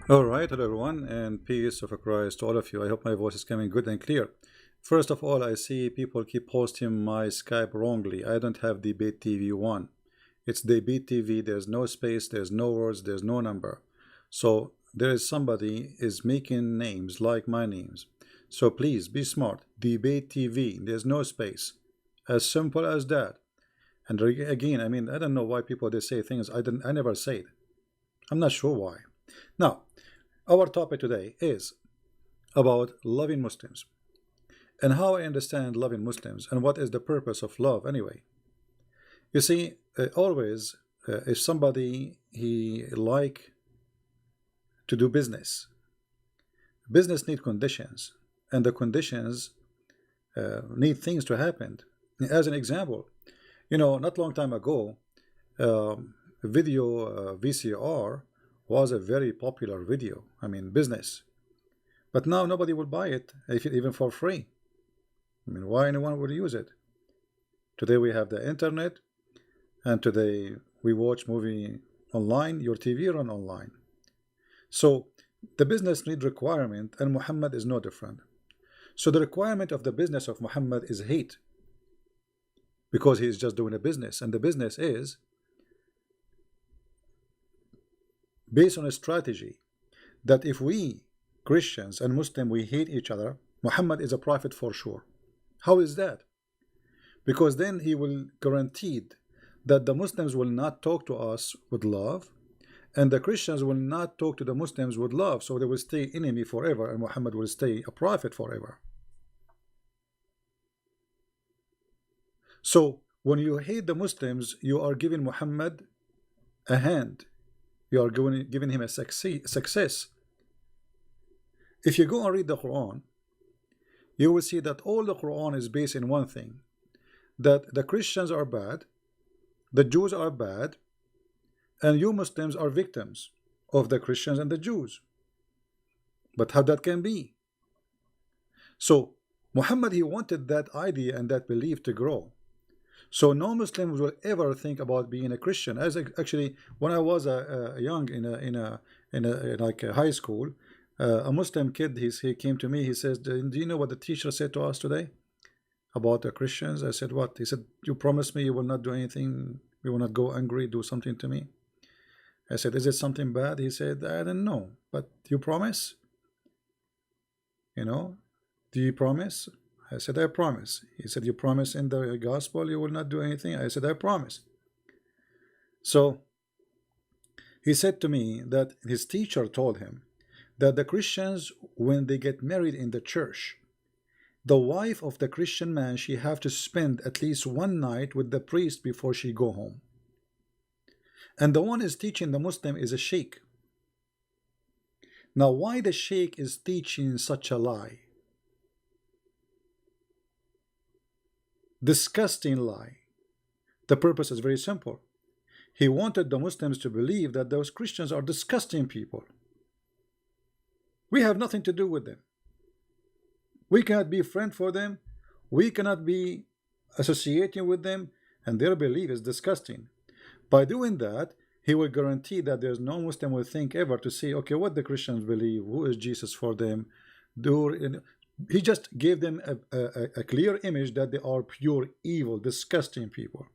All right, hello everyone, and peace of Christ to all of you. I hope my voice is coming good and clear. First of all, I see people keep posting my Skype wrongly. I don't have Debate TV 1. It's Debate TV. There's no space, there's no words, there's no number. So there is somebody is making names like my names. So please be smart. Debate TV. There's no space. As simple as that. And again, I mean, I don't know why people they say things I never said. I'm not sure why. Now, our topic today is about loving Muslims and how I understand loving Muslims and what is the purpose of love anyway. You see, always if somebody he like to do business, business need conditions, and the conditions need things to happen. As an example, not long time ago, video VCR was a very popular video. I mean, business. But now nobody will buy it, even for free. I mean, why anyone would use it? Today we have the internet, and today we watch movie online. Your TV run online. So the business need requirement, and Muhammad is no different. So the requirement of the business of Muhammad is hate, because he is just doing a business, and the business is based on a strategy that if we Christians and Muslim we hate each other, Muhammad is a prophet for sure. How is that? Because then he will guaranteed that the Muslims will not talk to us with love, and the Christians will not talk to the Muslims with love, so they will stay enemy forever, and Muhammad will stay a prophet forever. So when you hate the Muslims, you are giving Muhammad a hand. You are giving him a success. If you go and read the Quran, you will see that all the Quran is based in one thing, that the Christians are bad, the Jews are bad, and you Muslims are victims of the Christians and the Jews. But how that can be? So Muhammad, he wanted that idea and that belief to grow. So no Muslims will ever think about being a Christian. As actually, when I was a young in like a high school, a Muslim kid he came to me. He says, "Do you know what the teacher said to us today about the Christians?" I said, "What?" He said, "You promised me you will not do anything. You will not go angry, do something to me." I said, "Is it something bad?" He said, "I don't know, but you promise? You know, do you promise?" I said, "I promise." He said, "You promise in the gospel you will not do anything?" I said, "I promise." So he said to me that his teacher told him that the Christians, when they get married in the church, the wife of the Christian man, she have to spend at least one night with the priest before she go home. And the one is teaching the Muslim is a sheikh. Now, why the sheikh is teaching such a lie? Disgusting lie. The purpose is very simple. He wanted the Muslims to believe that those Christians are disgusting people. We have nothing to do with them. We cannot be friend for them. We cannot be associating with them, and their belief is disgusting. By doing that, he will guarantee that there's no Muslim will think ever to say, okay, what the Christians believe, who is Jesus for them. He just gave them a clear image that they are pure evil, disgusting people.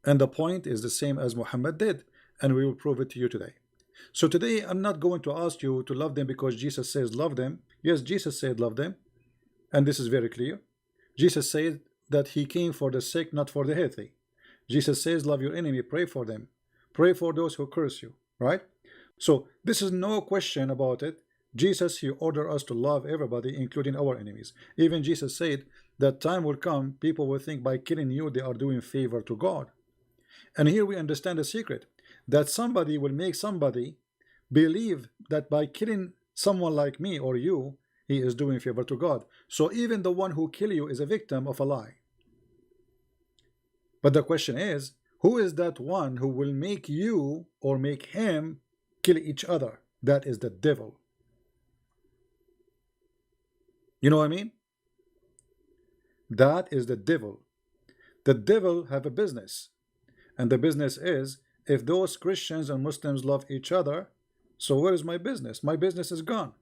And the point is the same as Muhammad did, and we will prove it to you today. So today I'm not going to ask you to love them because Jesus says love them. Yes, Jesus said love them, and this is very clear. Jesus said that he came for the sick, not for the healthy. Jesus says love your enemy, pray for them, pray for those who curse you, right? So this is no question about it. Jesus, he ordered us to love everybody, including our enemies. Even Jesus said that time will come, people will think by killing you they are doing favor to God. And here we understand the secret, that somebody will make somebody believe that by killing someone like me or you, he is doing favor to God. So even the one who kill you is a victim of a lie. But the question is, who is that one who will make you or make him kill each other? That is the devil. You know what I mean? That is the devil. The devil have a business, and the business is if those Christians and Muslims love each other, so where is my business? My business is gone.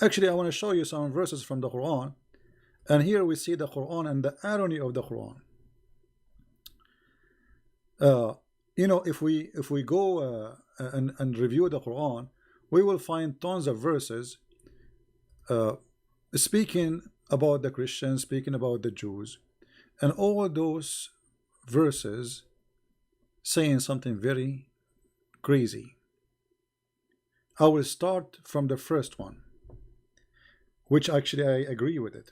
Actually, I want to show you some verses from the Quran, and here we see the Quran and the irony of the Quran. You know, if we go and review the Quran, we will find tons of verses speaking about the Christians, speaking about the Jews, and all those verses saying something very crazy. I will start from the first one, which actually I agree with it.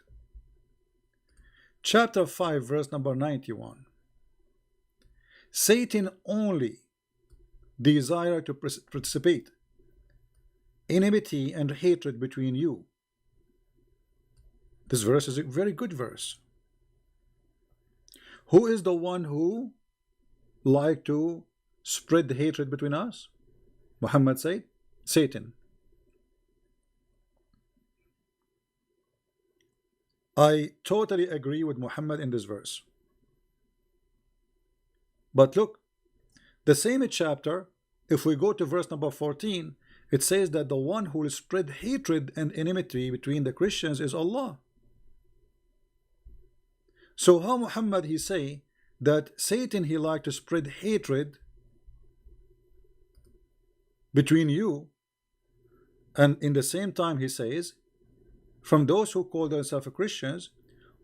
Chapter 5, verse number 91. Satan only desire to precipitate enmity and hatred between you. This verse is a very good verse. Who is the one who like to spread the hatred between us? Muhammad said, Satan. I totally agree with Muhammad in this verse. But look, the same chapter, if we go to verse number 14, it says that the one who will spread hatred and enmity between the Christians is Allah. So how Muhammad he say that Satan he like to spread hatred between you, and in the same time he says, from those who call themselves Christians,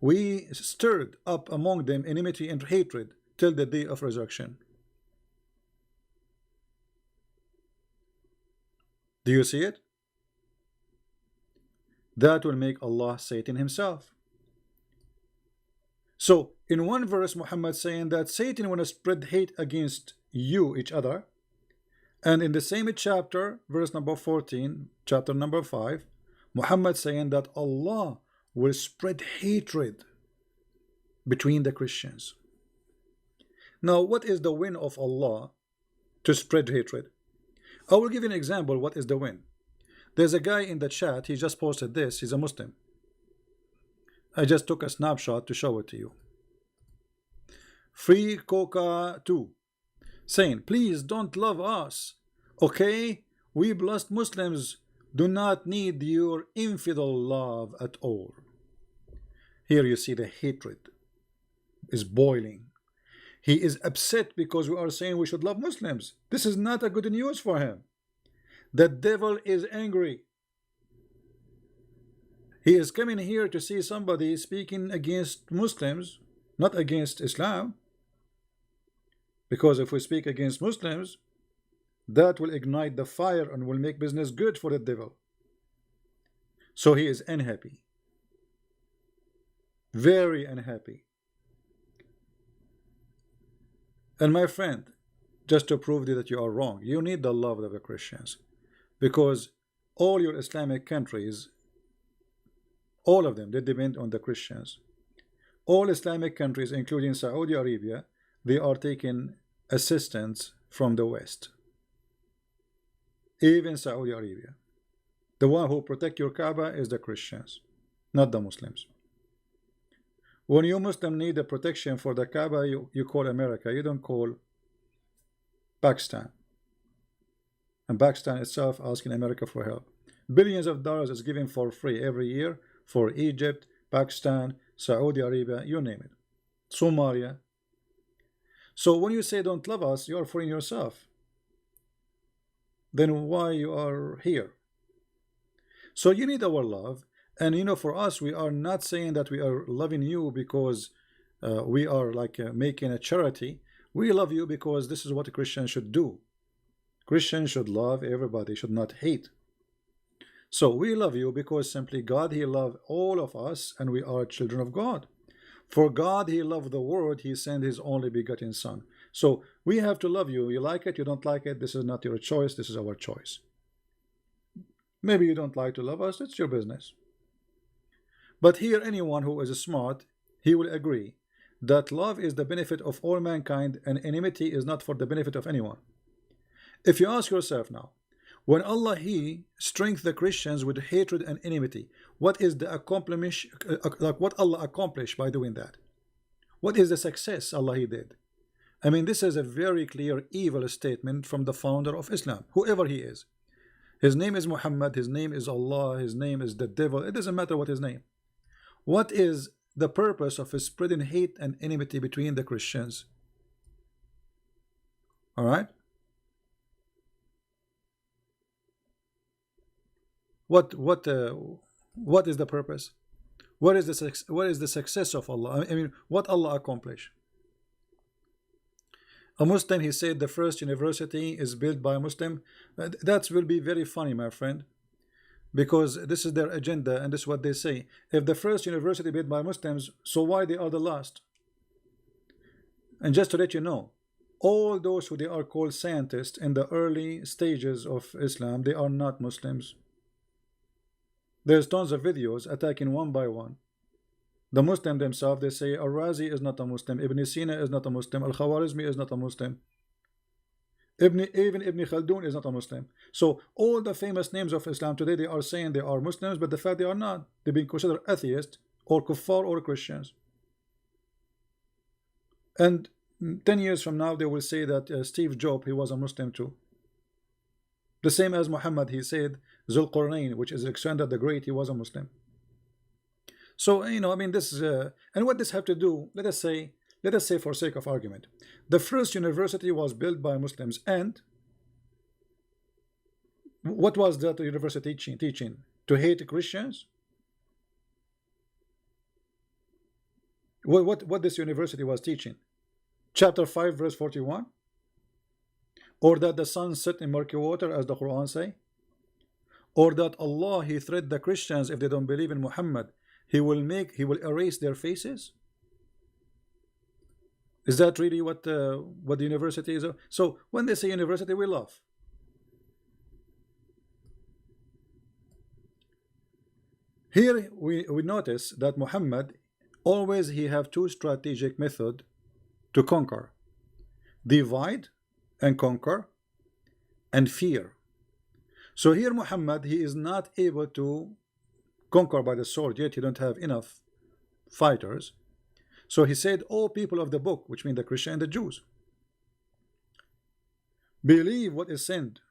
we stirred up among them enmity and hatred till the day of resurrection. Do you see it? That will make Allah Satan himself. So in one verse Muhammad saying that Satan want to spread hate against you, each other, and in the same chapter, verse number 14, chapter number 5, Muhammad saying that Allah will spread hatred between the Christians. Now what is the win of Allah to spread hatred? I will give you an example. What is the win? There's a guy in the chat, he just posted this, he's a Muslim. I just took a snapshot to show it to you. Free Coca 2 saying, please don't love us, okay? We blessed Muslims do not need your infidel love at all. Here you see the hatred is boiling. He is upset because we are saying we should love Muslims. This is not a good news for him. The devil is angry. He is coming here to see somebody speaking against Muslims, not against Islam. Because if we speak against Muslims, that will ignite the fire and will make business good for the devil. So he is unhappy. Very unhappy. And my friend, just to prove that you are wrong, you need the love of the Christians. Because all your Islamic countries, all of them, they depend on the Christians. All Islamic countries, including Saudi Arabia, they are taking assistance from the West. Even Saudi Arabia. The one who protect your Kaaba is the Christians, not the Muslims. When you Muslim need the protection for the Kaaba, you call America, you don't call Pakistan. And Pakistan itself asking America for help. Billions of dollars is given for free every year for Egypt, Pakistan, Saudi Arabia, you name it. Somalia. So when you say don't love us, you are fooling yourself. Then why you are here? So you need our love. And you know, for us, we are not saying that we are loving you because we are like making a charity. We love you because this is what a Christian should do. Christians should love everybody, should not hate. So we love you because simply God, he loved all of us, and we are children of God. For God, he loved the world, he sent his only begotten son. So we have to love you. You like it, you don't like it, this is not your choice, this is our choice. Maybe you don't like to love us, it's your business. But here, anyone who is smart, he will agree that love is the benefit of all mankind and enmity is not for the benefit of anyone. If you ask yourself now, when Allah he strengthened the Christians with hatred and enmity, what is the what Allah accomplished by doing that? What is the success Allah he did? I mean, this is a very clear evil statement from the founder of Islam, whoever he is. His name is Muhammad, his name is Allah, his name is the devil. It doesn't matter what his name. What is the purpose of spreading hate and enmity between the Christians? All right. What is the purpose? What is the success of Allah? I mean, what Allah accomplished? A Muslim, he said the first university is built by a Muslim. That will be very funny, my friend, because this is their agenda and this is what they say. If the first university built by Muslims, so why they are the last? And just to let you know, all those who they are called scientists in the early stages of Islam, they are not Muslims. There's tons of videos attacking one by one. The Muslim themselves, they say Al-Razi is not a Muslim, Ibn Sina is not a Muslim, Al-Khawarizmi is not a Muslim, even Ibn Khaldun is not a Muslim. So all the famous names of Islam today, they are saying they are Muslims, but the fact they are not. They've been considered atheists or kuffar or Christians. And 10 years from now, they will say that Steve Jobs, he was a Muslim too. The same as Muhammad, he said Zulqarnain, which is Alexander the Great, he was a Muslim. So, you know, I mean, this is and what this have to do, let us say for sake of argument, the first university was built by Muslims, and what was that university teaching? To hate Christians? What this university was teaching? Chapter 5 verse 41? Or that the sun set in murky water, as the Quran say? Or that Allah, he threatened the Christians if they don't believe in Muhammad, he will erase their faces? Is that really what the university is? So when they say university, we laugh. Here we notice that Muhammad always he have two strategic method to conquer: divide and conquer, and fear. So here Muhammad, he is not able to conquer by the sword yet. He don't have enough fighters. So he said, "O people of the book," which mean the Christian and the Jews, "believe what is sent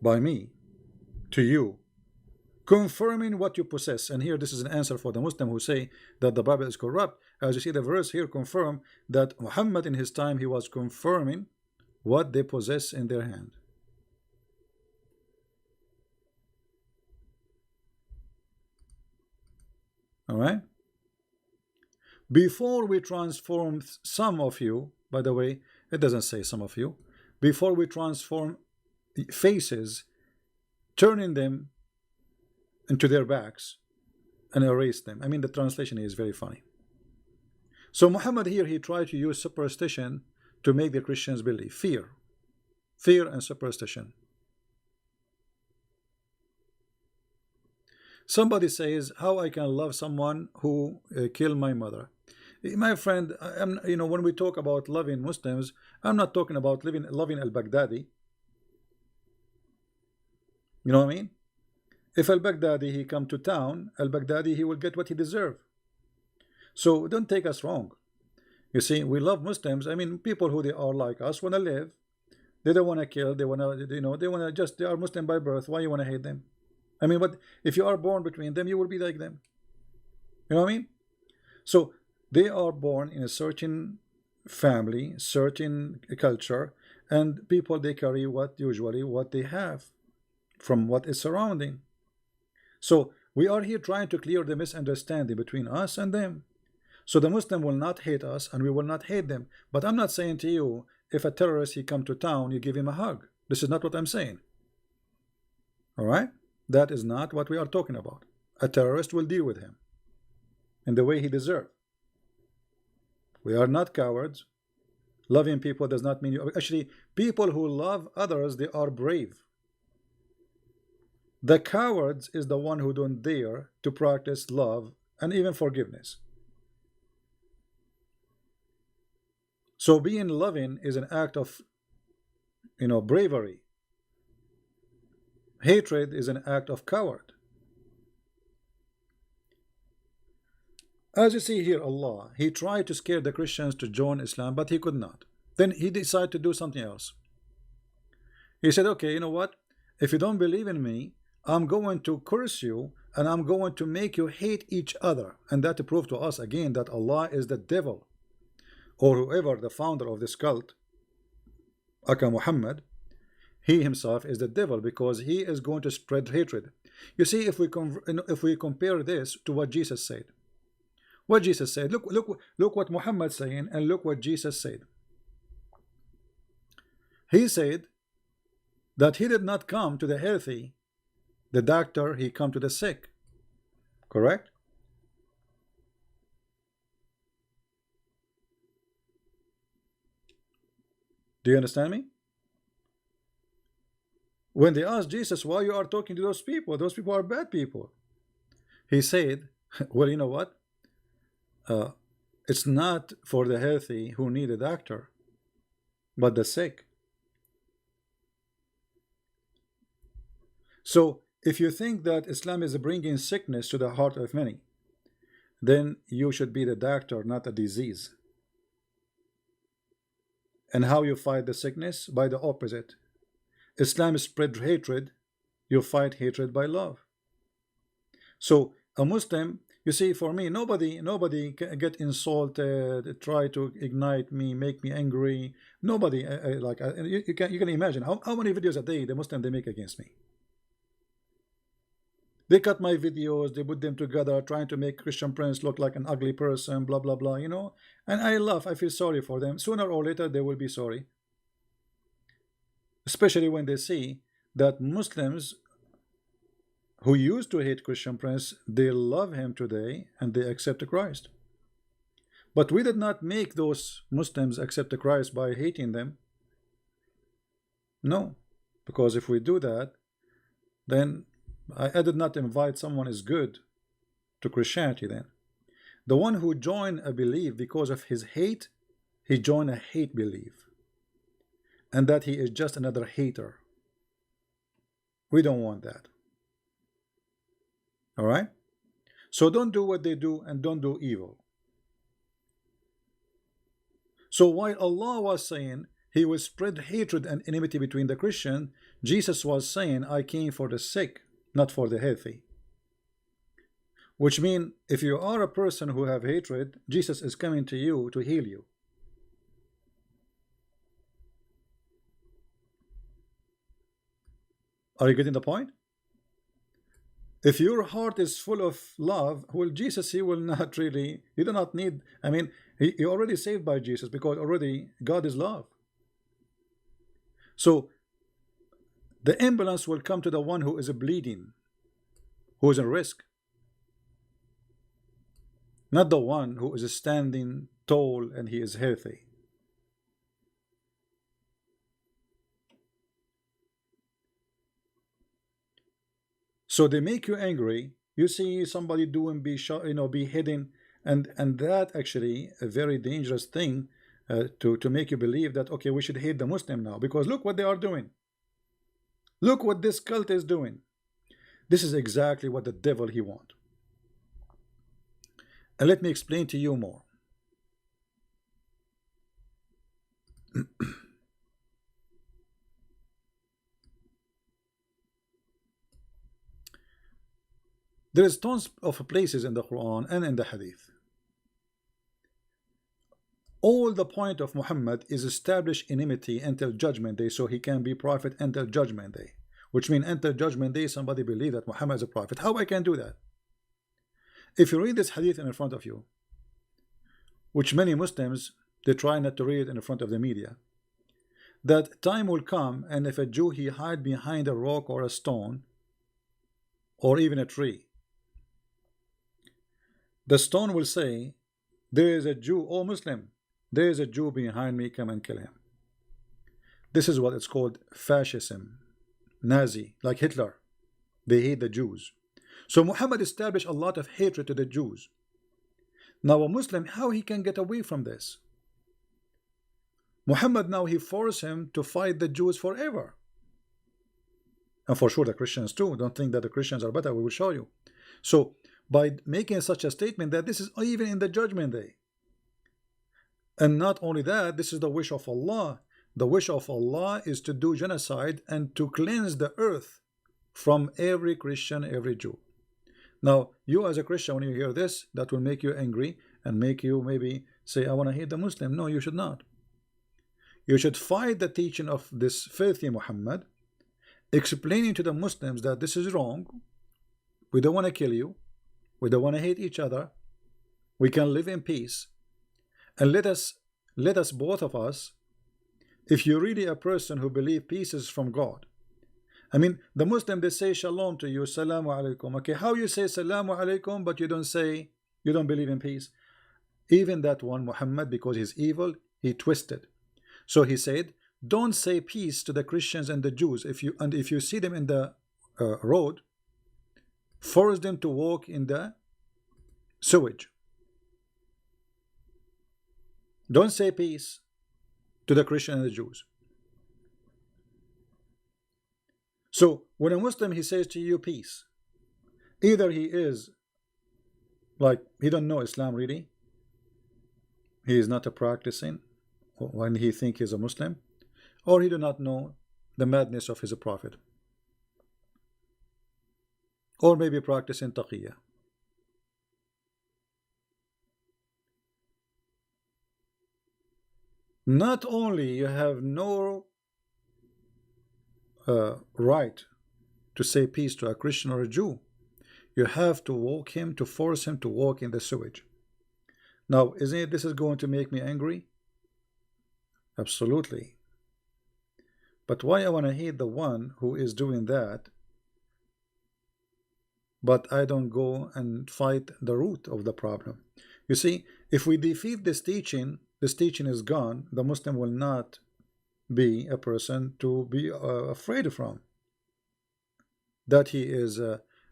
by me to you, confirming what you possess." And here this is an answer for the Muslim who say that the Bible is corrupt. As you see, the verse here confirm that Muhammad in his time, he was confirming what they possess in their hand. All right. Before we transform some of you, by the way, it doesn't say some of you, before we transform faces, turning them into their backs and erase them. I mean, the translation is very funny. So Muhammad here, he tried to use superstition to make the Christians believe. Fear and superstition. Somebody says, how I can love someone who killed my mother? My friend, you know, when we talk about loving Muslims, I'm not talking about loving al-Baghdadi. You know what I mean? If al-Baghdadi he come to town, al-Baghdadi he will get what he deserve. So don't take us wrong. You see, we love Muslims. I mean, people who they are like us want to live. They don't want to kill. They want to, you know, they want to just, they are Muslim by birth. Why you want to hate them? I mean, but if you are born between them, you will be like them. You know what I mean? So they are born in a certain family, certain culture, and people, they carry usually what they have from what is surrounding. So we are here trying to clear the misunderstanding between us and them. So the Muslim will not hate us and we will not hate them. But I'm not saying to you, if a terrorist he come to town, you give him a hug. This is not what I'm saying. All right? That is not what we are talking about. A terrorist will deal with him in the way he deserves. We are not cowards. Loving people does not mean you. Actually, people who love others, they are brave. The cowards is the one who don't dare to practice love and even forgiveness. So being loving is an act of, you know, bravery. Hatred is an act of coward. As you see here, Allah, He tried to scare the Christians to join Islam, but He could not. Then He decided to do something else. He said, okay, you know what? If you don't believe in me, I'm going to curse you and I'm going to make you hate each other. And that to prove to us again that Allah is the devil, or whoever the founder of this cult, Aka Muhammad, he himself is the devil, because he is going to spread hatred. You see, if we compare this to what Jesus said, look what Muhammad saying, and look what Jesus said. He said that he did not come to the healthy, the doctor, he come to the sick. Correct? Do you understand me? When they asked Jesus, why you are talking to those people are bad people, he said, well, you know what, it's not for the healthy who need a doctor, but the sick. So if you think that Islam is bringing sickness to the heart of many, then you should be the doctor, not a disease. And how you fight the sickness? By the opposite. Islam spread hatred, you fight hatred by love. So a Muslim, you see, for me, nobody get insulted, try to ignite me, make me angry. Nobody, you can imagine how many videos a day the Muslim they make against me. They cut my videos, they put them together, trying to make Christian Prince look like an ugly person, blah blah blah, you know. And I laugh, I feel sorry for them. Sooner or later they will be sorry. Especially when they see that Muslims who used to hate Christian Prince, they love him today and they accept Christ. But we did not make those Muslims accept Christ by hating them. No, because if we do that, then I did not invite someone is good to Christianity. Then the one who joined a belief because of his hate, he joined a hate belief, and that he is just another hater. We don't want that. All right, so don't do what they do and don't do evil. So while Allah was saying he will spread hatred and enmity between the Christian, Jesus was saying, I came for the sick, not for the healthy. Which means if you are a person who have hatred, Jesus is coming to you to heal you. Are you getting the point? If your heart is full of love, well, Jesus, he will not really, you do not need, I mean, you're already saved by Jesus, because already God is love. So the ambulance will come to the one who is bleeding, who is at risk, not the one who is standing tall and he is healthy. So they make you angry. You see somebody doing beheading, and that actually a very dangerous thing to make you believe that okay, we should hate the Muslim now, because look what they are doing. Look what this cult is doing. This is exactly what the devil he wants. And let me explain to you more. There is tons of places in the Quran and in the Hadith. All the point of Muhammad is establish enmity until judgment day, so he can be prophet until judgment day. Which means until judgment day somebody believe that Muhammad is a prophet. How I can do that? If you read this hadith in front of you, which many Muslims they try not to read in front of the media, that time will come, and if a Jew he hide behind a rock or a stone or even a tree, the stone will say, there is a Jew, oh Muslim, there is a Jew behind me, come and kill him. This is what it's called fascism, Nazi, like Hitler. They hate the Jews. So Muhammad established a lot of hatred to the Jews. Now a Muslim, how he can get away from this? Muhammad now he forced him to fight the Jews forever. And for sure the Christians too. Don't think that the Christians are better, we will show you. So by making such a statement that this is even in the judgment day. And not only that, this is the wish of Allah. The wish of Allah is to do genocide and to cleanse the earth from every Christian, every Jew. Now, you as a Christian, when you hear this, that will make you angry and make you maybe say, I want to hate the Muslim. No, you should not. You should fight the teaching of this filthy Muhammad, explaining to the Muslims that this is wrong. We don't want to kill you. We don't want to hate each other. We can live in peace. And let us both of us, if you're really a person who believes peace is from God. I mean, the Muslim, they say shalom to you, salamu alaikum. Okay, how you say salamu alaikum, but you don't believe in peace? Even that one, Muhammad, because he's evil, he twisted. So he said, don't say peace to the Christians and the Jews. If you see them in the road, force them to walk in the sewage. Don't say peace to the Christians and the Jews. So when a Muslim, he says to you peace, either he is like he don't know Islam really, he is not a practicing when he think he's a Muslim, or he do not know the madness of his prophet, or maybe practicing taqiyya. Not only you have no right to say peace to a Christian or a Jew, you have to walk him, to force him to walk in the sewage. Now, isn't it this is going to make me angry? Absolutely. But why I want to hate the one who is doing that, but I don't go and fight the root of the problem? You see, if we defeat this teaching is gone. The Muslim will not be a person to be afraid from, that he is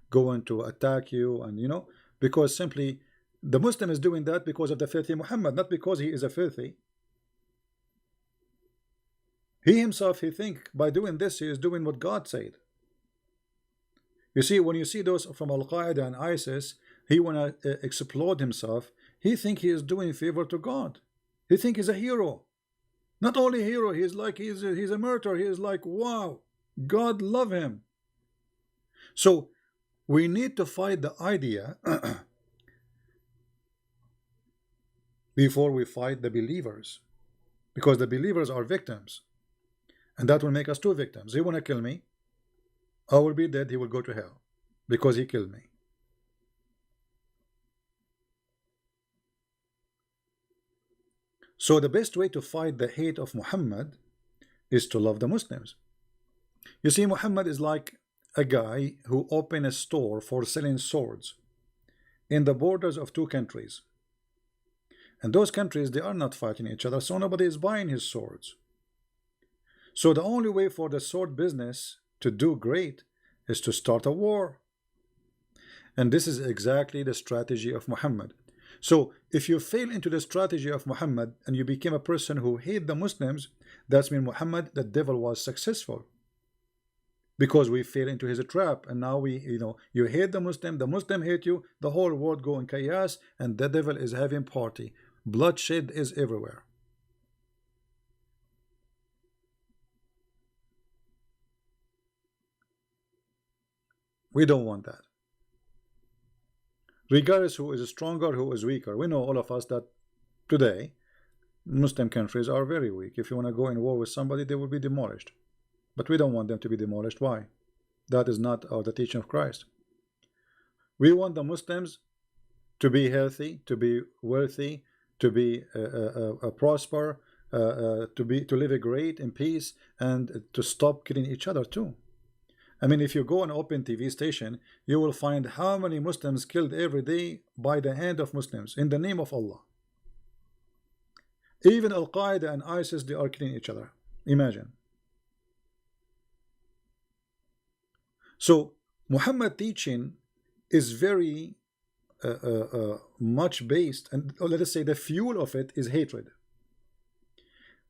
going to attack you, and because simply the Muslim is doing that because of the filthy Muhammad, not because he is a filthy. He himself, he think by doing this he is doing what God said. You see, when you see those from Al-Qaeda and ISIS, he wanna explode himself. He think he is doing favor to God. He think he's a hero. Not only a hero, he's like he's a martyr. He is like, wow, God love him. So we need to fight the idea before we fight the believers, because the believers are victims, and that will make us two victims. He want to kill me, I will be dead, he will go to hell because he killed me. So the best way to fight the hate of Muhammad is to love the Muslims. You see, Muhammad is like a guy who opened a store for selling swords in the borders of two countries, and those countries, they are not fighting each other, so nobody is buying his swords. So the only way for the sword business to do great is to start a war, and this is exactly the strategy of Muhammad. So if you fail into the strategy of Muhammad and you became a person who hate the Muslims, that's mean Muhammad, the devil, was successful, because we fell into his trap. And now you hate the Muslim hate you, the whole world go in chaos, and the devil is having party. Bloodshed is everywhere. We don't want that. Regardless who is stronger, who is weaker, we know, all of us, that today Muslim countries are very weak. If you want to go in war with somebody, they will be demolished. But we don't want them to be demolished. Why? That is not the teaching of Christ. We want the Muslims to be healthy, to be wealthy, to be prosper, to live a great in peace, and to stop killing each other too. I mean, if you go on open TV station, you will find how many Muslims killed every day by the hand of Muslims in the name of Allah. Even Al-Qaeda and ISIS, they are killing each other. Imagine. So Muhammad teaching is very much based, and let us say the fuel of it is hatred.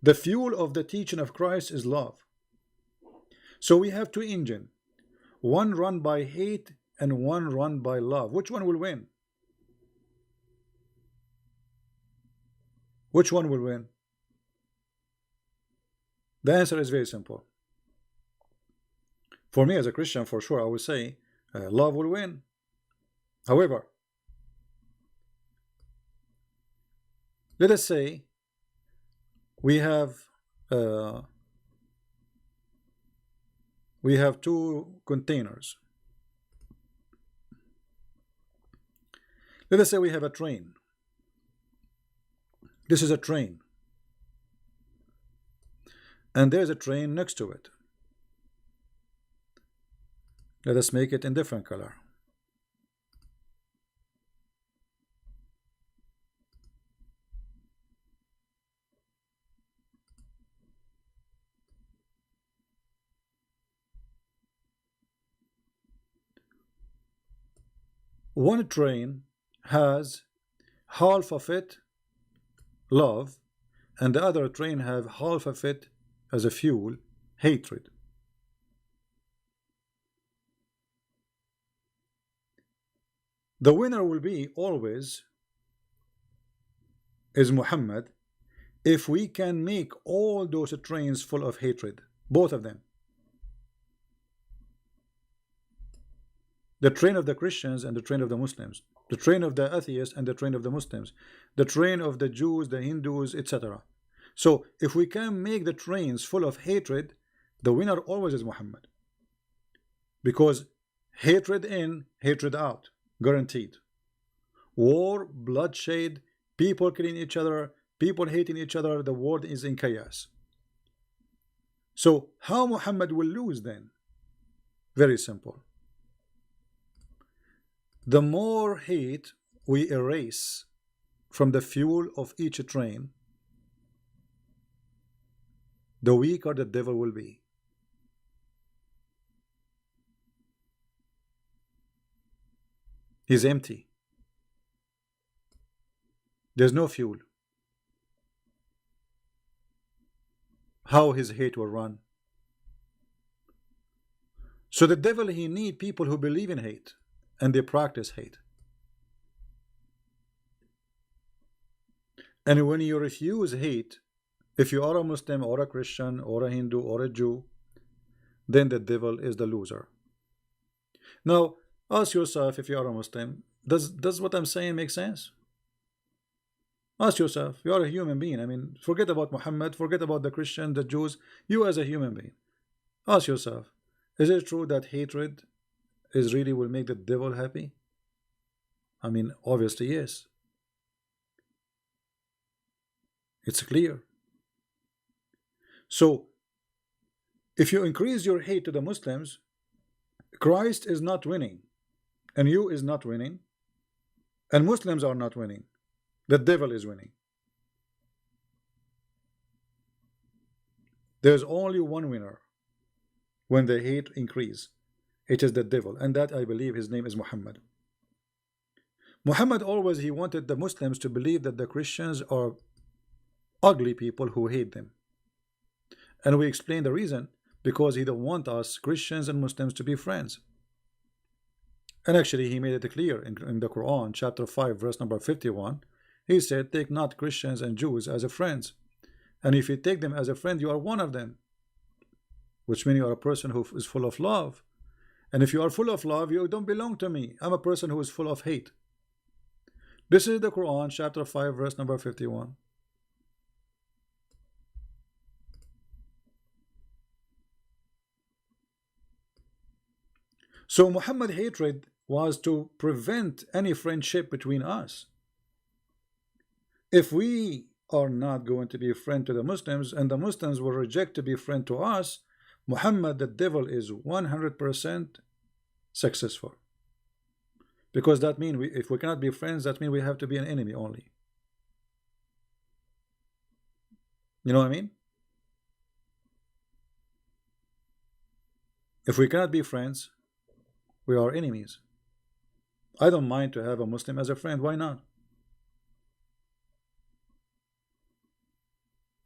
The fuel of the teaching of Christ is love. So we have two engines. One run by hate and one run by love, which one will win? Which one will win? The answer is very simple. For me as a Christian, for sure, I would say love will win. However, let us say we have two containers. Let us say we have a train. This is a train, and there's a train next to it. Let us make it in different color. One train has half of it love, and the other train have half of it as a fuel, hatred. The winner will be always is Muhammad if we can make all those trains full of hatred, both of them. The train of the Christians and the train of the Muslims, the train of the atheists and the train of the Muslims, the train of the Jews, the Hindus, etc. So if we can make the trains full of hatred, the winner always is Muhammad. Because hatred in, hatred out, guaranteed. War, bloodshed, people killing each other, people hating each other, the world is in chaos. So how Muhammad will lose then? Very simple. The more hate we erase from the fuel of each train, the weaker the devil will be. He's empty. There's no fuel. How his hate will run? So the devil, he need people who believe in hate and they practice hate. And when you refuse hate, if you are a Muslim or a Christian or a Hindu or a Jew, then the devil is the loser. Now ask yourself, if you are a Muslim, does what I'm saying make sense? Ask yourself, you are a human being. I mean, forget about Muhammad, forget about the Christian, the Jews, you as a human being. Ask yourself, is it true that hatred is really will make the devil happy? I mean, obviously yes. It's clear. So if you increase your hate to the Muslims, Christ is not winning, and you is not winning, and Muslims are not winning. The devil is winning. There's only one winner when the hate increase. It is the devil, and that I believe his name is Muhammad. Muhammad always, he wanted the Muslims to believe that the Christians are ugly people who hate them. And we explain the reason, because he don't want us Christians and Muslims to be friends. And actually he made it clear in the Quran, chapter 5, verse number 51. He said, take not Christians and Jews as a friends. And if you take them as a friend, you are one of them, which means you are a person who is full of love. And if you are full of love, you don't belong to me. I'm a person who is full of hate. This is the Quran, chapter 5, verse number 51. So Muhammad hatred was to prevent any friendship between us. If we are not going to be a friend to the Muslims, and the Muslims will reject to be a friend to us, Muhammad, the devil, is 100% successful. Because that means if we cannot be friends, that means we have to be an enemy only. You know what I mean? If we cannot be friends, we are enemies. I don't mind to have a Muslim as a friend. Why not?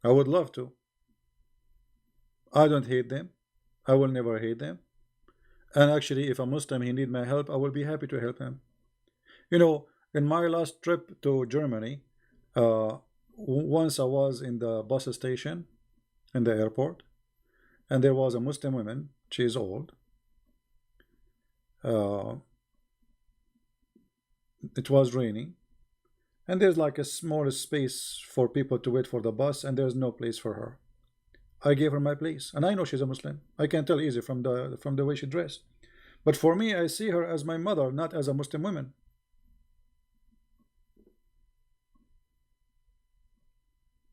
I would love to. I don't hate them. I will never hate them. And actually, if a Muslim he need my help, I will be happy to help him. You know, in my last trip to Germany, once I was in the bus station in the airport, and there was a Muslim woman. She is old. It was raining, and there's like a small space for people to wait for the bus, and there's no place for her. I gave her my place, and I know she's a Muslim. I can tell easy from the way she dressed. But for me, I see her as my mother, not as a Muslim woman.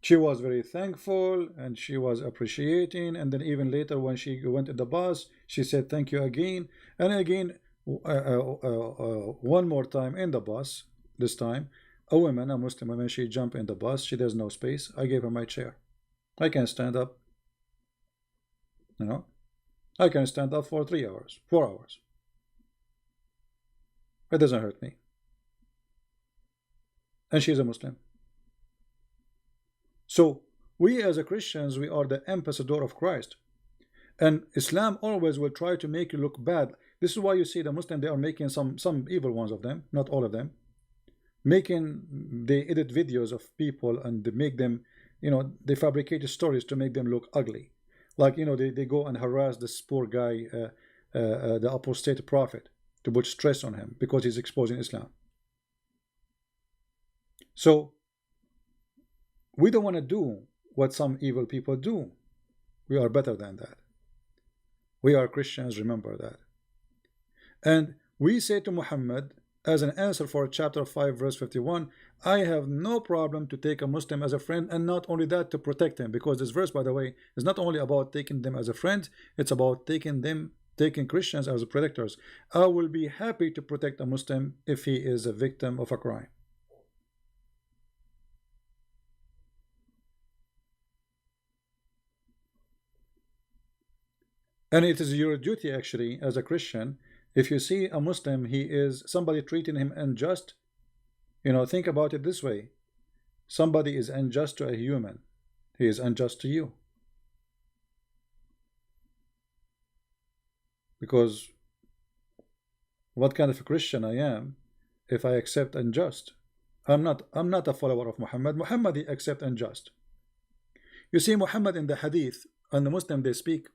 She was very thankful and she was appreciating, and then even later when she went in the bus, she said thank you again and again. One more time in the bus, this time a woman, a Muslim woman, she jumped in the bus. She has no space. I gave her my chair. I can stand up, you know. I can stand up for 3 hours, 4 hours. It doesn't hurt me. And she's a Muslim. So we as a Christians, we are the ambassador of Christ, and Islam always will try to make you look bad. This is why you see the Muslim, they are making some evil ones of them, not all of them, they edit videos of people and they make them, you know, they fabricate stories to make them look ugly. Like, you know, they go and harass this poor guy, the apostate prophet, to put stress on him because he's exposing Islam. So we don't want to do what some evil people do. We are better than that. We are Christians, remember that. And we say to Muhammad, as an answer for chapter 5 verse 51, I have no problem to take a Muslim as a friend, and not only that, to protect him, because this verse, by the way, is not only about taking them as a friend, it's about taking Christians as protectors. I will be happy to protect a Muslim if he is a victim of a crime. And it is your duty, actually, as a Christian, if you see a Muslim, he is somebody treating him unjust, you know, think about it this way. Somebody is unjust to a human, he is unjust to you. Because what kind of a Christian I am if I accept unjust? I'm not a follower of Muhammad. Muhammad, he accept unjust. You see, Muhammad in the hadith, and the Muslim, they speak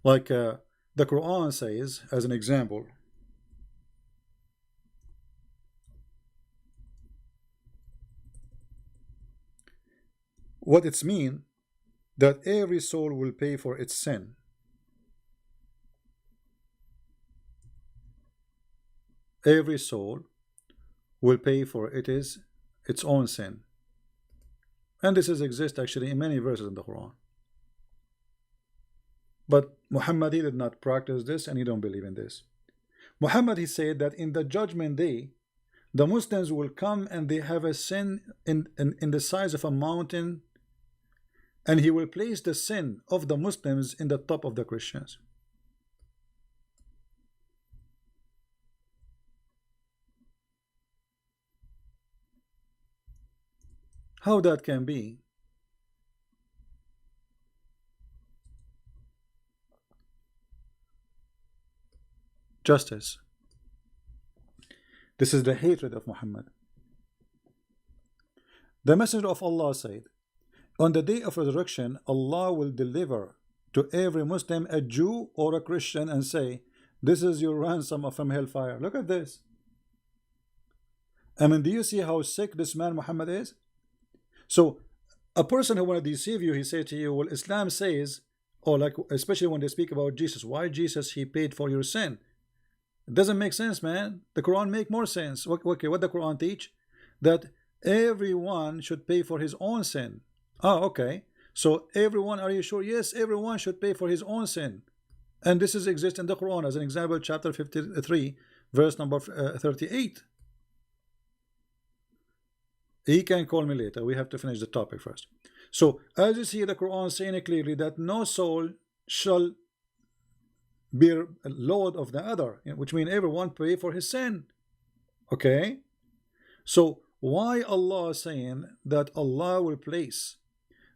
like the Quran says, as an example, what it's mean, that every soul will pay for its sin. Every soul will pay for its own sin. And this exists actually in many verses in the Quran. But Muhammad, he did not practice this, and he don't believe in this. Muhammad, he said that in the judgment day, the Muslims will come and they have a sin in the size of a mountain, and he will place the sin of the Muslims in the top of the Christians. How that can be? Justice. This is the hatred of Muhammad. The Messenger of Allah said, on the day of resurrection, Allah will deliver to every Muslim a Jew or a Christian and say, this is your ransom from hellfire. Look at this. I mean, do you see how sick this man Muhammad is? So a person who want to deceive you, he say to you, well, Islam says, or like, especially when they speak about Jesus, why Jesus, he paid for your sin. It doesn't make sense, man. The Quran make more sense. Okay, what the Quran teach? That everyone should pay for his own sin. Oh, okay. So everyone, are you sure? Yes, everyone should pay for his own sin. And this exists in the Quran, as an example, chapter 53, verse number 38. He can call me later. We have to finish the topic first. So as you see the Quran saying clearly that no soul shall bear a load of the other, which means everyone pay for his sin. Okay, so why Allah saying that Allah will place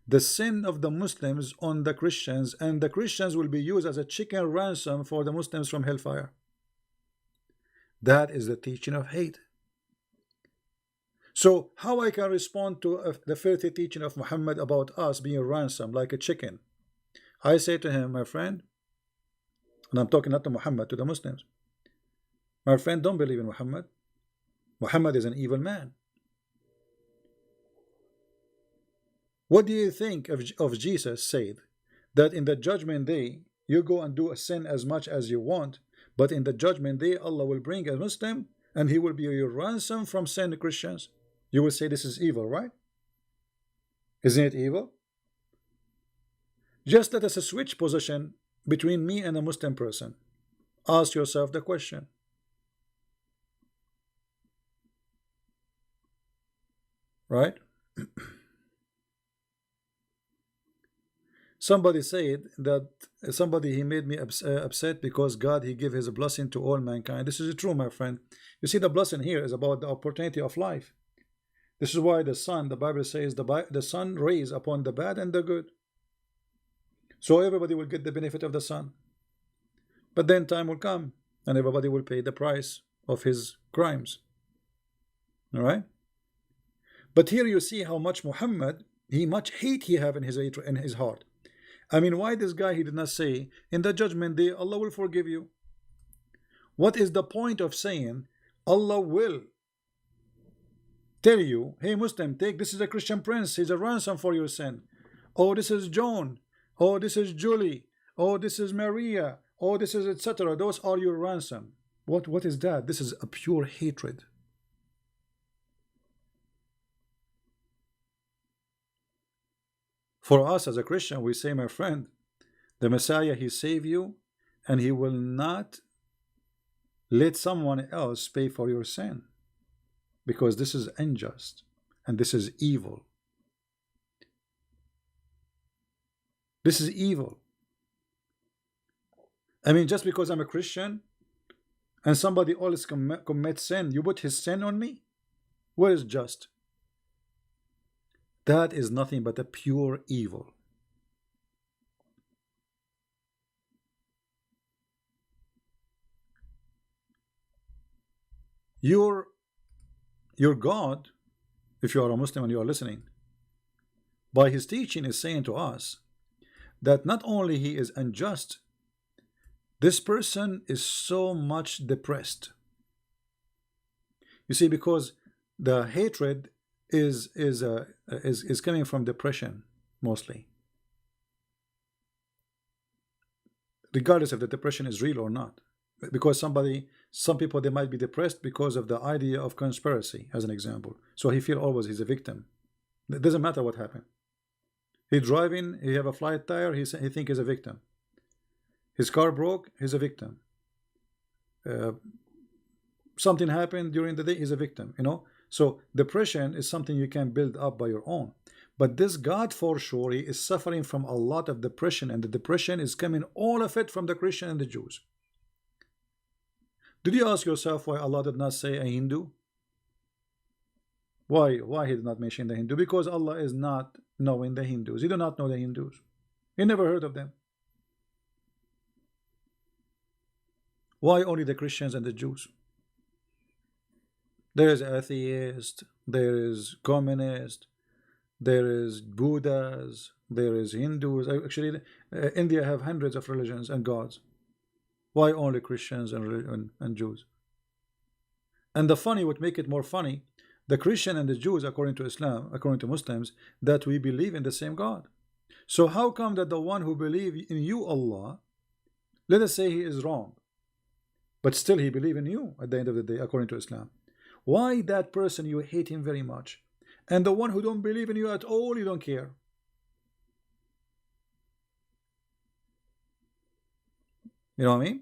the sin of the Muslims on the Christians, and the Christians will be used as a chicken ransom for the Muslims from hellfire. That is the teaching of hate. So how I can respond to the filthy teaching of Muhammad about us being ransomed like a chicken? I say to him, my friend, and I'm talking not to Muhammad, to the Muslims, my friend, don't believe in Muhammad. Muhammad is an evil man. What do you think of Jesus said that in the judgment day you go and do a sin as much as you want, but in the judgment day Allah will bring a Muslim and he will be your ransom from sin, Christians? You will say this is evil, right? Isn't it evil? Just let us switch position between me and a Muslim person. Ask yourself the question. Right? Somebody said that he made me upset because God, he gave his blessing to all mankind. This is true, my friend. You see, the blessing here is about the opportunity of life. This is why the sun, the Bible says, the sun rays upon the bad and the good. So everybody will get the benefit of the sun. But then time will come and everybody will pay the price of his crimes. All right? But here you see how much Muhammad, much hate he have in his heart. I mean, why this guy, he did not say, in the judgment day, Allah will forgive you? What is the point of saying, Allah will tell you, hey Muslim, take, this is a Christian prince, he's a ransom for your sin. Oh, this is John. Oh, this is Julie. Oh, this is Maria. Oh, this is etc. Those are your ransom. What is that? This is a pure hatred. For us as a Christian, we say, my friend, the Messiah, he saved you, and he will not let someone else pay for your sin, because this is unjust and this is evil. This is evil. I mean, just because I'm a Christian and somebody always commits sin, you put his sin on me? Where is just? That is nothing but a pure evil. Your God, if you are a Muslim and you are listening, by his teaching is saying to us that not only he is unjust, this person is so much depressed. You see, because the hatred is coming from depression mostly, regardless if the depression is real or not. Because some people, they might be depressed because of the idea of conspiracy, as an example. So he feel always he's a victim. It doesn't matter what happened. He driving, he have a flat tire, he think he's a victim. His car broke, he's a victim. Something happened during the day, he's a victim. You know, so depression is something you can build up by your own. But this God, for sure, he is suffering from a lot of depression, and the depression is coming, all of it, from the Christian and the Jews. Did you ask yourself why Allah did not say a Hindu? Why he did not mention the Hindu? Because Allah is not knowing the Hindus. He do not know the Hindus. He never heard of them. Why only the Christians and the Jews? There is atheist, there is communist, there is Buddhas, there is Hindus. Actually, India have hundreds of religions and gods. Why only Christians and Jews? And the funny, what make it more funny, the Christian and the Jews, according to Islam, according to Muslims, that we believe in the same God. So how come that the one who believe in you, Allah, let us say he is wrong, but still he believe in you at the end of the day, according to Islam? Why that person you hate him very much, and the one who don't believe in you at all, you don't care? You know what I mean?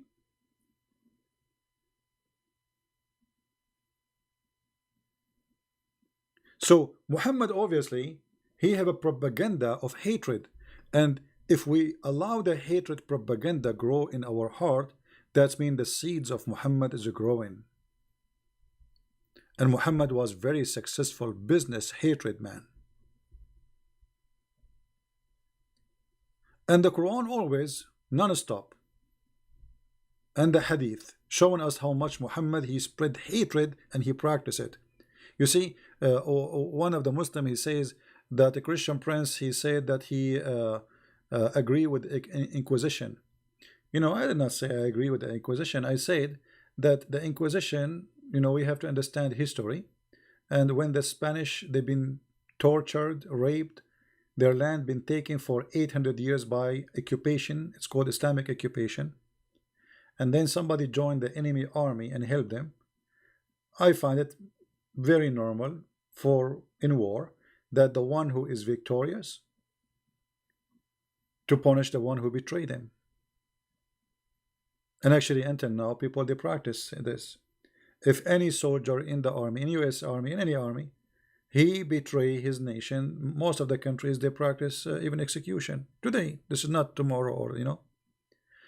So Muhammad, obviously, he have a propaganda of hatred, and if we allow the hatred propaganda grow in our heart, that means the seeds of Muhammad is growing. And Muhammad was very successful business hatred man. And the Quran always non-stop, and the Hadith showing us how much Muhammad he spread hatred and he practiced it. You see, one of the Muslim, he says that a Christian prince, he said that he agree with Inquisition. You know, I did not say I agree with the Inquisition. I said that the Inquisition, you know, we have to understand history. And when the Spanish, they've been tortured, raped, their land been taken for 800 years by occupation. It's called Islamic occupation. And then somebody joined the enemy army and helped them. I find it very normal for in war that the one who is victorious to punish the one who betrayed him. And actually until now people they practice this. If any soldier in the army, in US Army, in any army, he betray his nation, most of the countries they practice even execution today. This is not tomorrow, or you know.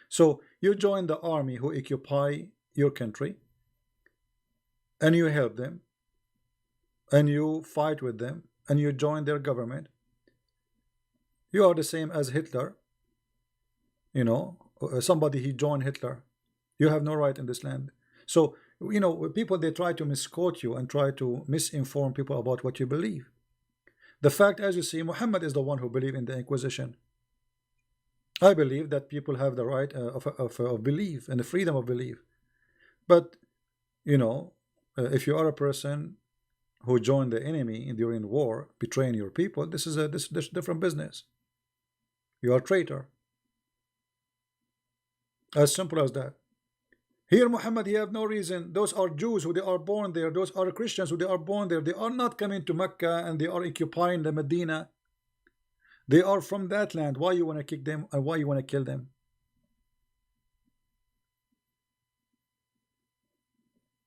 So you join the army who occupy your country, and you help them, and you fight with them, and you join their government. You are the same as Hitler. You know, somebody he joined Hitler. You have no right in this land. So you know, people they try to misquote you and try to misinform people about what you believe. The fact, as you see, Muhammad is the one who believed in the Inquisition. I believe that people have the right of belief and the freedom of belief. But you know, if you are a person who joined the enemy during war, betraying your people, this is a this different business. You are a traitor. As simple as that. Here Muhammad, he have no reason. Those are Jews who they are born there. Those are Christians who they are born there. They are not coming to Mecca and they are occupying the Medina. They are from that land. Why you want to kick them and why you want to kill them?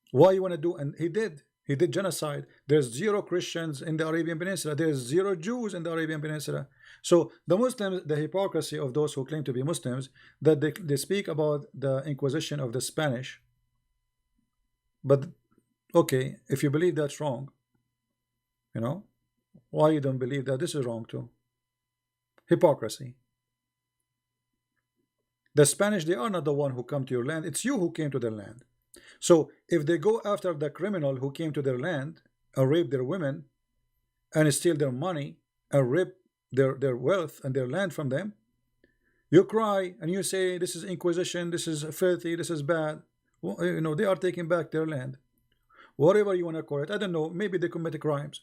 Why you want to do? And he did genocide. There's 0 Christians in the Arabian Peninsula. There's 0 Jews in the Arabian Peninsula. So the Muslims, the hypocrisy of those who claim to be Muslims, that they speak about the Inquisition of the Spanish. But okay, if you believe that's wrong, you know, why you don't believe that this is wrong too? Hypocrisy. The Spanish, they are not the one who come to your land. It's you who came to their land. So if they go after the criminal who came to their land and rape their women and steal their money and rip their wealth and their land from them, you cry and you say this is Inquisition, this is filthy, this is bad. Well, you know, they are taking back their land. Whatever you want to call it, I don't know, maybe they committed crimes,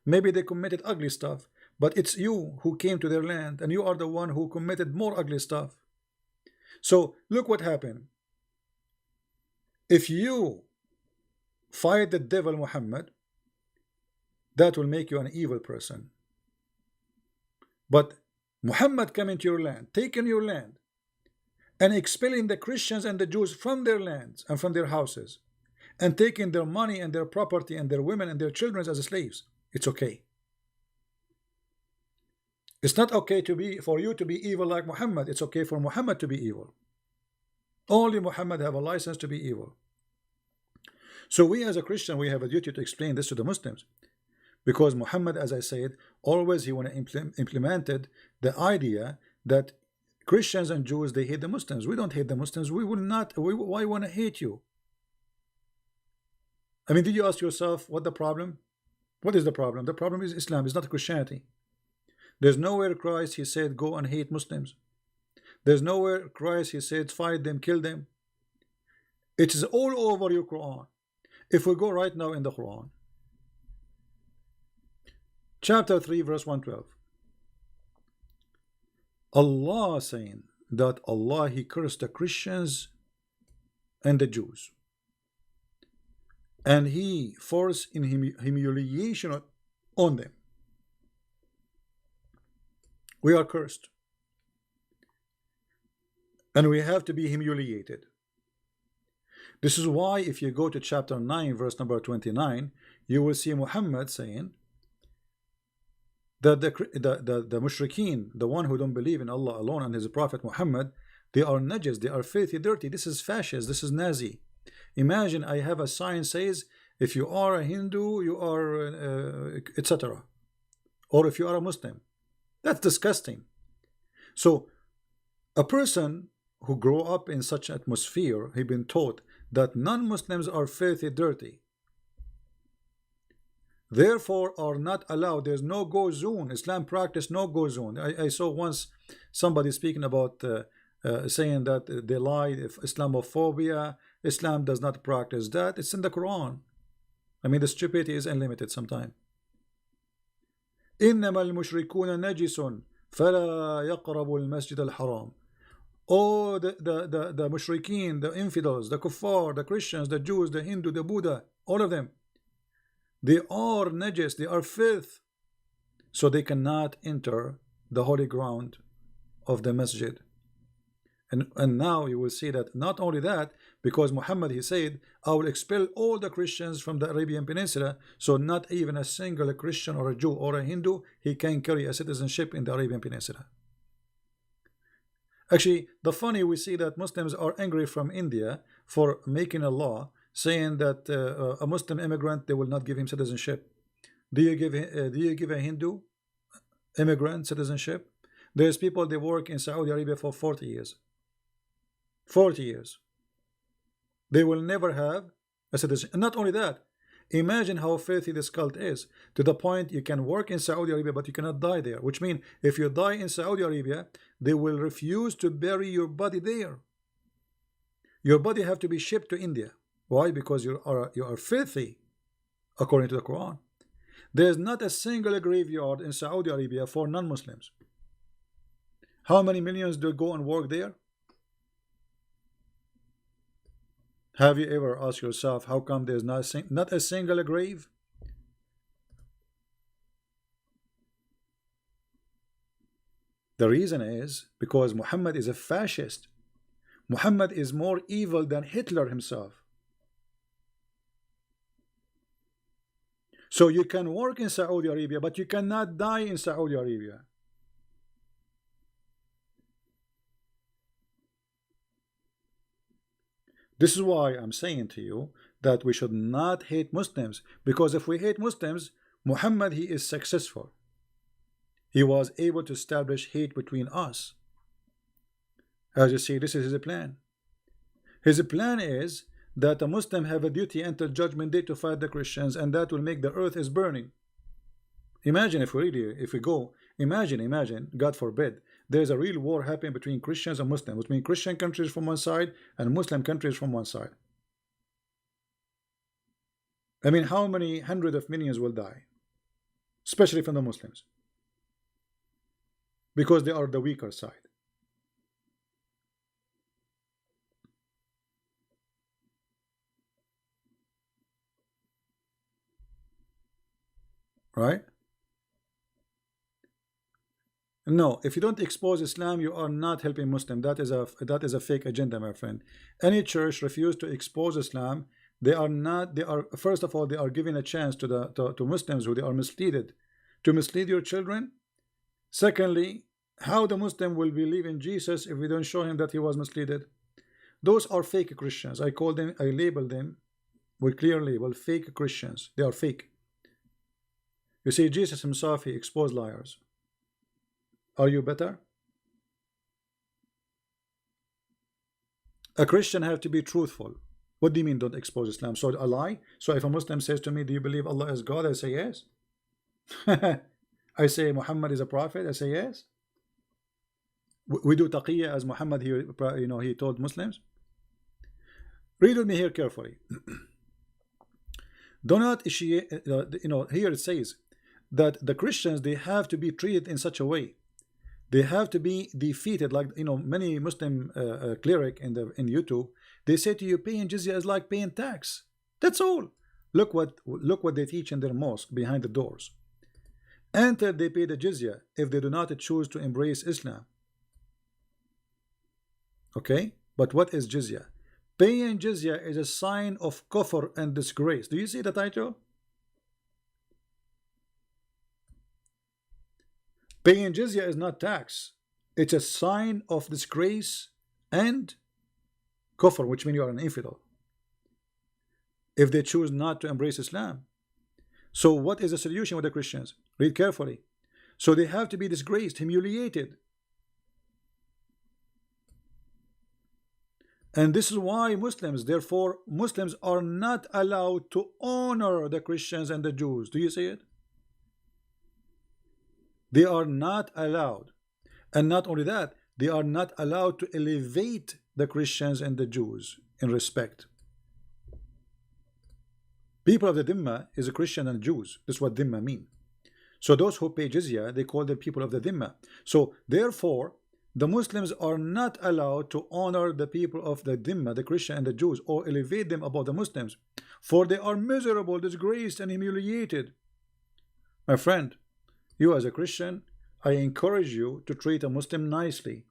maybe they committed ugly stuff, but it's you who came to their land and you are the one who committed more ugly stuff. So look what happened. If you fight the devil Muhammad, that will make you an evil person. But Muhammad coming to your land, taking your land, and expelling the Christians and the Jews from their lands and from their houses, and taking their money and their property and their women and their children as slaves, it's okay. It's not okay for you to be evil like Muhammad. It's okay for Muhammad to be evil. Only Muhammad have a license to be evil. So we as a Christian, we have a duty to explain this to the Muslims, because Muhammad, as I said, always he want to implemented the idea that Christians and Jews, they hate the Muslims. We don't hate the Muslims. We will not. Why want to hate you? I mean, did you ask yourself what the problem? What is the problem? The problem is Islam. It's not Christianity. There's nowhere Christ he said go and hate Muslims. There's nowhere Christ he said fight them, kill them. It is all over your Quran. If we go right now in the Quran, chapter 3 verse 112, Allah saying that Allah he cursed the Christians and the Jews, and he forced in humiliation on them. We are cursed and we have to be humiliated. This is why if you go to chapter 9 verse number 29, you will see Muhammad saying that the mushrikeen, the one who don't believe in Allah alone and his prophet Muhammad, they are najis, they are filthy, dirty. This is fascist, this is Nazi. Imagine I have a sign says if you are a Hindu you are etc., or if you are a Muslim. That's disgusting. So A person who grow up in such atmosphere, he been taught that non-Muslims are filthy, dirty, therefore are not allowed. There's no go zone. Islam practice no go zone. I saw once somebody speaking about saying that they lied, if Islamophobia, Islam does not practice that. It's in the Quran. I mean, the stupidity is unlimited sometimes. إنما المشركون نجس فلا يقربوا المسجد الحرام. Oh, the mushrikeen, the infidels, the kuffar, the Christians, the Jews, the Hindu, the Buddha, all of them, they are najis, they are filth, so they cannot enter the holy ground of the masjid. And now you will see that not only that, because Muhammad, he said, I will expel all the Christians from the Arabian Peninsula, so not even a single Christian or a Jew or a Hindu, he can carry a citizenship in the Arabian Peninsula. Actually, the funny, we see that Muslims are angry from India for making a law saying that a Muslim immigrant, they will not give him citizenship. Do you give a Hindu immigrant citizenship? There's people, they work in Saudi Arabia for 40 years. 40 years. They will never have a citizenship. And not only that, imagine how filthy this cult is, to the point you can work in Saudi Arabia but you cannot die there, which means if you die in Saudi Arabia, they will refuse to bury your body there. Your body have to be shipped to India. Why? Because you are filthy, according to the Quran. There's not a single graveyard in Saudi Arabia for non-Muslims. How many millions do go and work there? Have you ever asked yourself how come there's not a single grave? The reason is because Muhammad is a fascist. Muhammad is more evil than Hitler himself. So you can work in Saudi Arabia, but you cannot die in Saudi Arabia. This is why I'm saying to you that we should not hate Muslims, because if we hate Muslims, Muhammad, he is successful. He was able to establish hate between us. As you see, this is his plan. His plan is that a Muslim have a duty until judgment day to fight the Christians, and that will make the earth is burning. Imagine if we go, imagine, God forbid, there's a real war happening between Christians and Muslims, between Christian countries from one side and Muslim countries from one side. I mean, how many hundreds of millions will die, especially from the Muslims, because they are the weaker side. Right? No, if you don't expose Islam, you are not helping Muslim. That is a fake agenda, my friend. Any church refuse to expose Islam, they are first of all, they are giving a chance to Muslims who they are misled to mislead your children. Secondly, how the Muslim will believe in Jesus if we don't show him that he was misled? Those are fake Christians. I label them with clear label, fake Christians. They are fake. You see, Jesus himself, he exposed liars. Are you better? A Christian have to be truthful. What do you mean don't expose Islam? So a lie? So if a Muslim says to me, do you believe Allah is God? I say yes. I say Muhammad is a prophet. I say yes. We do taqiyya as Muhammad here, he told Muslims. Read with me here carefully. Do not here it says that the Christians, they have to be treated in such a way. They have to be defeated, like many Muslim cleric in YouTube. They say to you, paying jizya is like paying tax. That's all. Look what they teach in their mosque behind the doors. Enter, they pay the jizya if they do not choose to embrace Islam. Okay, but what is jizya? Paying jizya is a sign of kufr and disgrace. Do you see the title? Paying jizya is not tax. It's a sign of disgrace and kufr, which means you are an infidel, if they choose not to embrace Islam. So what is the solution with the Christians? Read carefully. So they have to be disgraced, humiliated. And this is why Muslims, therefore, Muslims are not allowed to honor the Christians and the Jews. Do you see it? They are not allowed. And not only that, they are not allowed to elevate the Christians and the Jews in respect. People of the Dhimma is a Christian and Jews. That's what Dhimma mean. So those who pay jizya, they call them people of the Dhimma. So therefore, the Muslims are not allowed to honor the people of the Dhimma, the Christian and the Jews, or elevate them above the Muslims, for they are miserable, disgraced, and humiliated. My friend, you as a Christian, I encourage you to treat a Muslim nicely.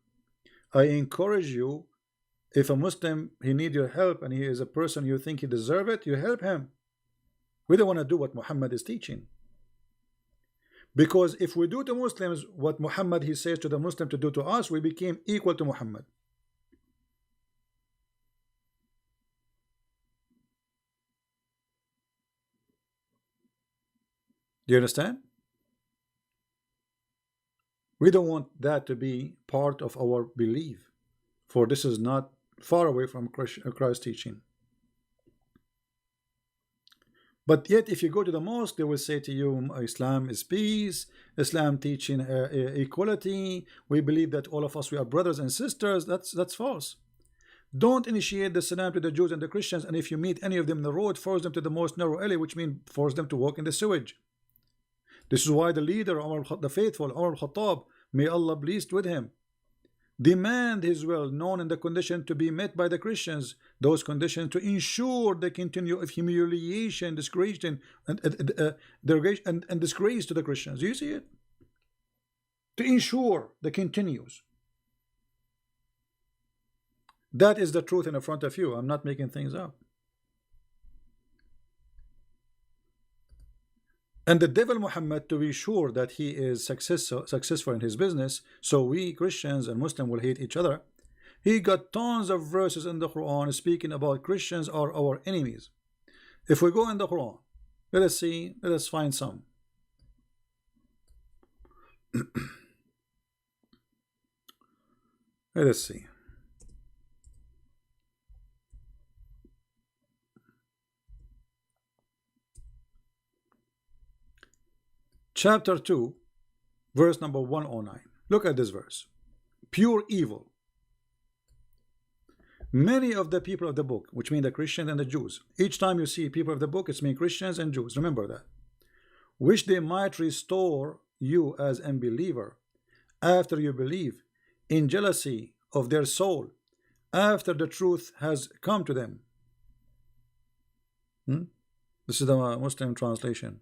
I encourage you, if a Muslim, he needs your help and he is a person you think he deserves it, you help him. We don't want to do what Muhammad is teaching. Because if we do to Muslims what Muhammad he says to the Muslim to do to us, we became equal to Muhammad. Do you understand? We don't want that to be part of our belief, for this is not far away from Christ's teaching. But yet, if you go to the mosque, they will say to you, Islam is peace, Islam teaching equality. We believe that all of us, we are brothers and sisters. That's false. Don't initiate the salam to the Jews and the Christians, and if you meet any of them in the road, force them to the most narrow alley, which means force them to walk in the sewage. This is why the leader, the faithful, Umar al-Khattab, may Allah pleased with him, demand his will, known in the condition to be met by the Christians, those conditions to ensure the continue of humiliation, disgrace, and disgrace to the Christians. Do you see it? To ensure the continues. That is the truth in front of you. I'm not making things up. And the devil Muhammad, to be sure that he is successful in his business, so we Christians and Muslims will hate each other, he got tons of verses in the Quran speaking about Christians are our enemies. If we go in the Quran, let us find some. Let us see. Chapter 2, verse number 109. Look at this verse. Pure evil. Many of the people of the book, which mean the Christians and the Jews, each time you see people of the book, it's mean Christians and Jews. Remember that. Wish they might restore you as unbeliever after you believe, in jealousy of their soul, after the truth has come to them. This is the Muslim translation,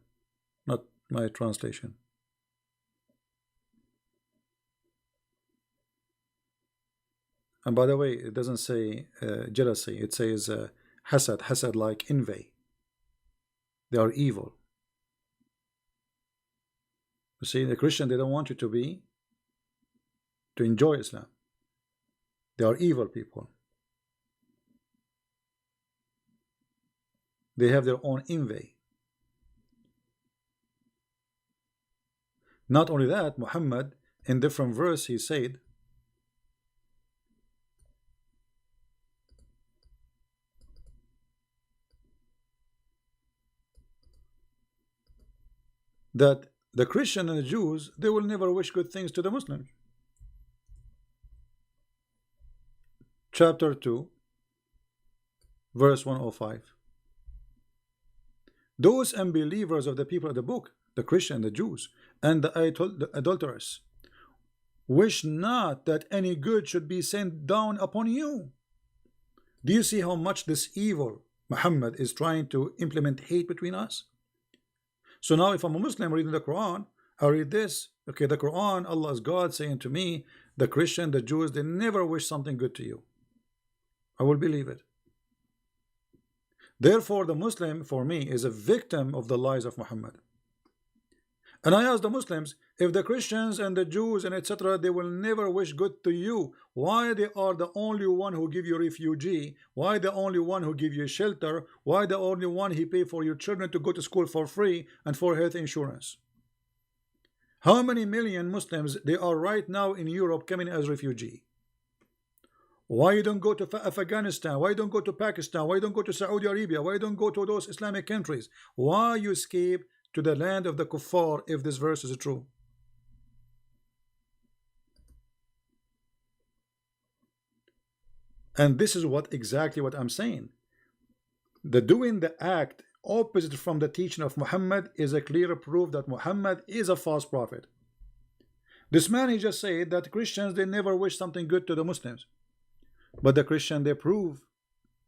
not my translation. And by the way, it doesn't say jealousy, it says hasad like envy. They are evil. You see, the Christian, they don't want you to enjoy Islam. They are evil people. They have their own envy. Not only that, Muhammad in different verse he said that the Christian and the Jews, they will never wish good things to the Muslims. Chapter 2, verse 105. Those unbelievers of the people of the book, the Christian, the Jews, and the adulterers, wish not that any good should be sent down upon you. Do you see how much this evil Muhammad is trying to implement hate between us? So now if I'm a Muslim reading the Quran, I read this, okay, the Quran, Allah is God saying to me, the Christian, the Jews, they never wish something good to you. I will believe it. Therefore, the Muslim, for me, is a victim of the lies of Muhammad. And I ask the Muslims, if the Christians and the Jews and etc., they will never wish good to you, why they are the only one who give you refugee? Why the only one who give you shelter? Why the only one he pay for your children to go to school for free and for health insurance? How many million Muslims they are right now in Europe coming as refugee? Why you don't go to Afghanistan? Why you don't go to Pakistan? Why you don't go to Saudi Arabia? Why you don't go to those Islamic countries? Why you escape to the land of the kuffar if this verse is true? And this is what exactly what I'm saying. The doing the act opposite from the teaching of Muhammad is a clear proof that Muhammad is a false prophet. This man, he just said that Christians, they never wish something good to the Muslims. But the Christian, they prove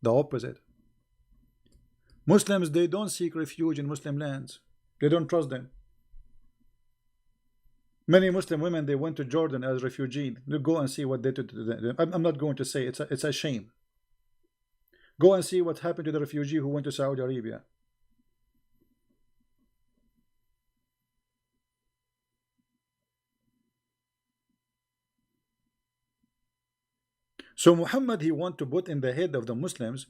the opposite. Muslims, they don't seek refuge in Muslim lands. They don't trust them. Many Muslim women, they went to Jordan as refugees. You go and see what they did to them. I'm not going to say it's a shame. Go and see what happened to the refugee who went to Saudi Arabia. So Muhammad, he want to put in the head of the Muslims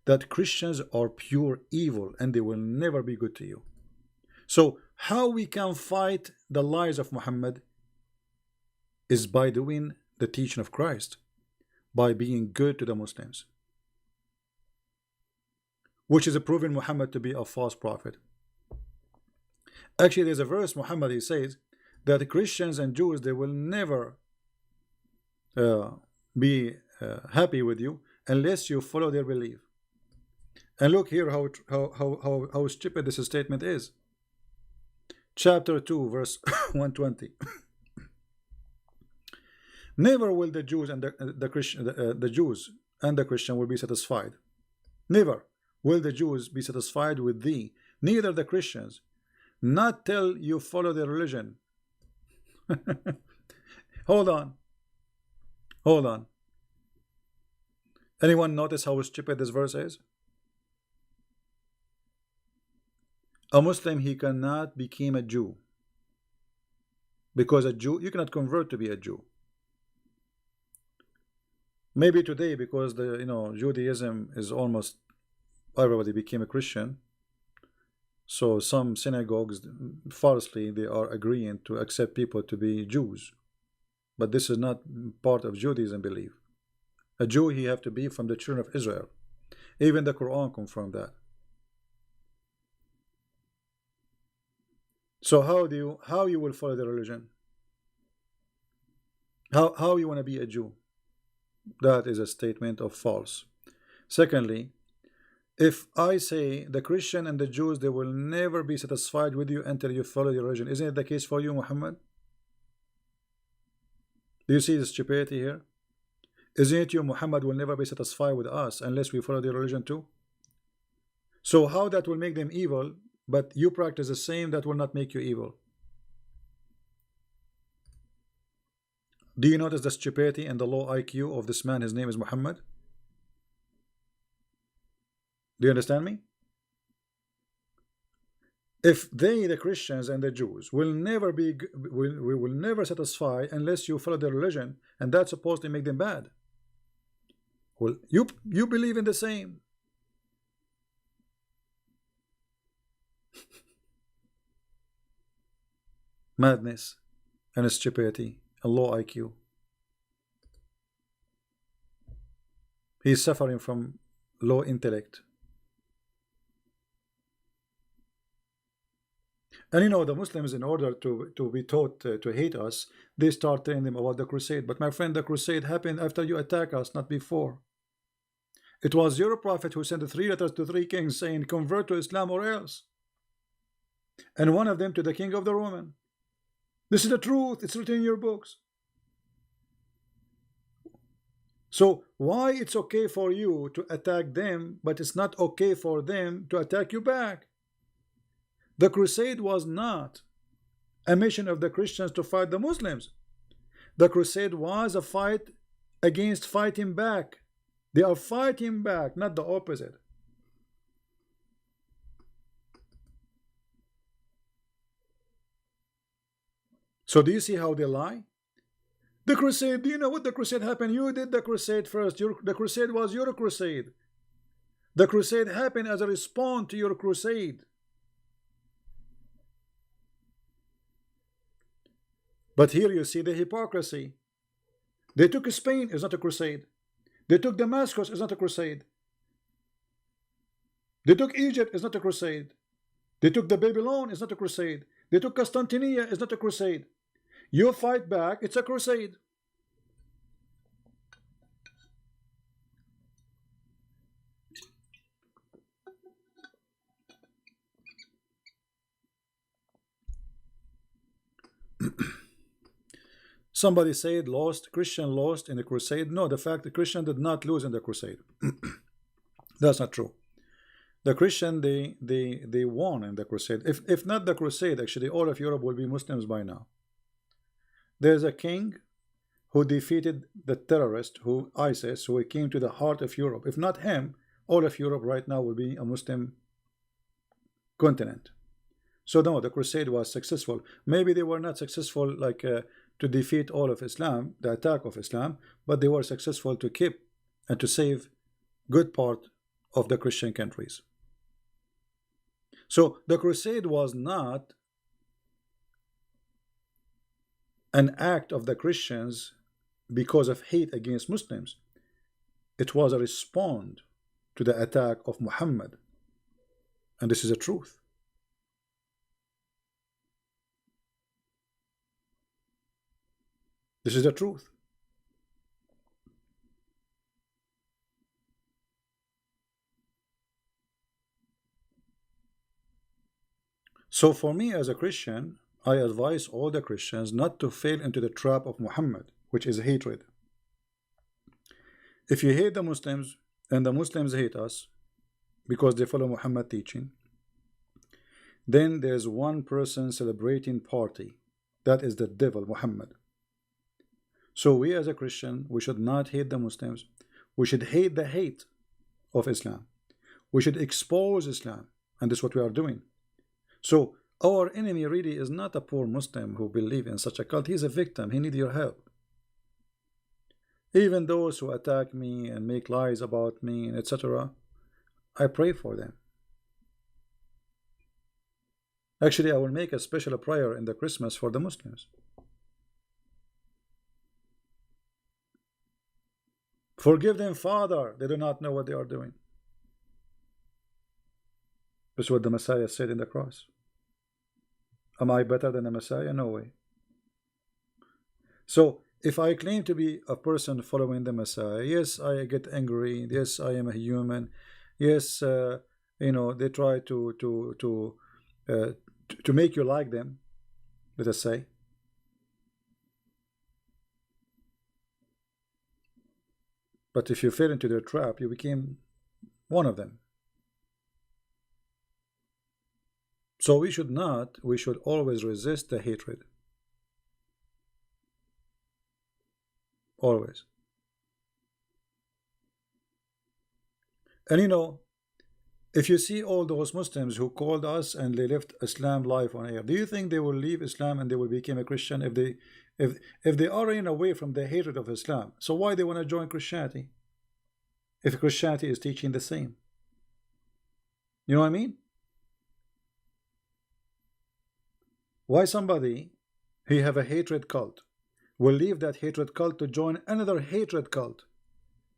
that Christians are pure evil and they will never be good to you. So how we can fight the lies of Muhammad is by doing the teaching of Christ, by being good to the Muslims, which is proving Muhammad to be a false prophet. Actually, there's a verse Muhammad, he says that Christians and Jews, they will never be happy with you unless you follow their belief. And look here how stupid this statement is. Chapter 2 verse 120. Never will the Jews and the Jews and the Christian will be satisfied. Never will the Jews be satisfied with thee, neither the Christians, not till you follow their religion. Hold on. Hold on. Anyone notice how stupid this verse is? A Muslim, he cannot become a Jew, because a Jew, you cannot convert to be a Jew. Maybe today, because the Judaism is almost everybody became a Christian, so some synagogues falsely they are agreeing to accept people to be Jews, but this is not part of Judaism belief. A Jew, he have to be from the children of Israel. Even the Quran confirmed that. So how you will follow the religion? How you want to be a Jew? That is a statement of false. Secondly, if I say the Christian and the Jews, they will never be satisfied with you until you follow your religion, isn't it the case for you, Muhammad? Do you see the stupidity here? Isn't it you, Muhammad, will never be satisfied with us unless we follow their religion too? So how that will make them evil, but you practice the same, that will not make you evil? Do you notice the stupidity and the low IQ of this man? His name is Muhammad. Do you understand me? If they, the Christians and the Jews, will never satisfy unless you follow their religion, and that's supposed to make them bad. Well, you believe in the same. Madness and stupidity, a low IQ. He's suffering from low intellect. And the Muslims, in order to be taught to hate us, they start telling them about the crusade. But my friend, the crusade happened after you attack us, not before. It was your prophet who sent 3 letters to 3 kings saying, convert to Islam or else. And one of them to the king of the Roman. This is the truth. It's written in your books. So why it's okay for you to attack them, but it's not okay for them to attack you back? The crusade was not a mission of the Christians to fight the Muslims. The crusade was a fight against fighting back. They are fighting back, not the opposite. So do you see how they lie? The crusade, do you know what the crusade happened? You did the crusade first. The crusade was your crusade. The crusade happened as a response to your crusade. But here you see the hypocrisy. They took Spain. It's not a crusade. They took Damascus, it's not a crusade. They took Egypt, it's not a crusade. They took the Babylon, it's not a crusade. They took Constantinople, it's not a crusade. You fight back, it's a crusade. Somebody said Christian lost in the crusade. No, the fact the Christian did not lose in the crusade. That's not true. The Christian, they won in the crusade. If not the crusade, actually all of Europe will be Muslims by now. There's a king who defeated the terrorist, ISIS, who came to the heart of Europe. If not him, all of Europe right now will be a Muslim continent. So no, the crusade was successful. Maybe they were not successful like to defeat all of Islam, the attack of Islam, but they were successful to keep and to save good part of the Christian countries. So the crusade was not an act of the Christians because of hate against Muslims. It was a response to the attack of Muhammad. And this is the truth. This is the truth. So for me as a Christian, I advise all the Christians not to fall into the trap of Muhammad, which is hatred. If you hate the Muslims and the Muslims hate us because they follow Muhammad teaching, then there's one person celebrating party. That is the devil, Muhammad. So we as a Christian, we should not hate the Muslims. We should hate the hate of Islam. We should expose Islam. And this is what we are doing. So our enemy really is not a poor Muslim who believes in such a cult. He's a victim. He needs your help. Even those who attack me and make lies about me, etc., I pray for them. Actually, I will make a special prayer in the Christmas for the Muslims. Forgive them, Father. They do not know what they are doing. This is what the Messiah said in the cross. Am I better than the Messiah? No way. So, if I claim to be a person following the Messiah, yes, I get angry. Yes, I am a human. Yes, you know, they try to make you like them, let us say. But if you fell into their trap, you became one of them. So we should always resist the hatred. Always. And you know, if you see all those Muslims who called us and they left Islam live on air, do you think they will leave Islam and they will become a Christian if they are running away from the hatred of Islam? So why they want to join Christianity if Christianity is teaching the same? You know what I mean? Why somebody who have a hatred cult will leave that hatred cult to join another hatred cult?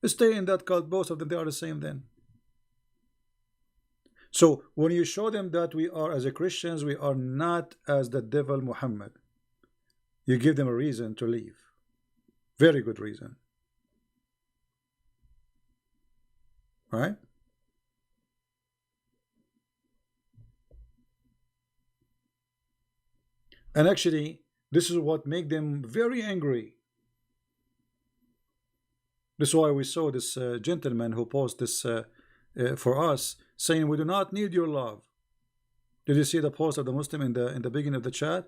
Stay in that cult, both of them, they are the same then. So when you show them that we are as a Christians, we are not as the devil Muhammad, you give them a reason to leave. Very good reason. Right? And actually, this is what makes them very angry. This is why we saw this gentleman who posted this for us, saying, "We do not need your love." Did you see the post of the Muslim in the beginning of the chat?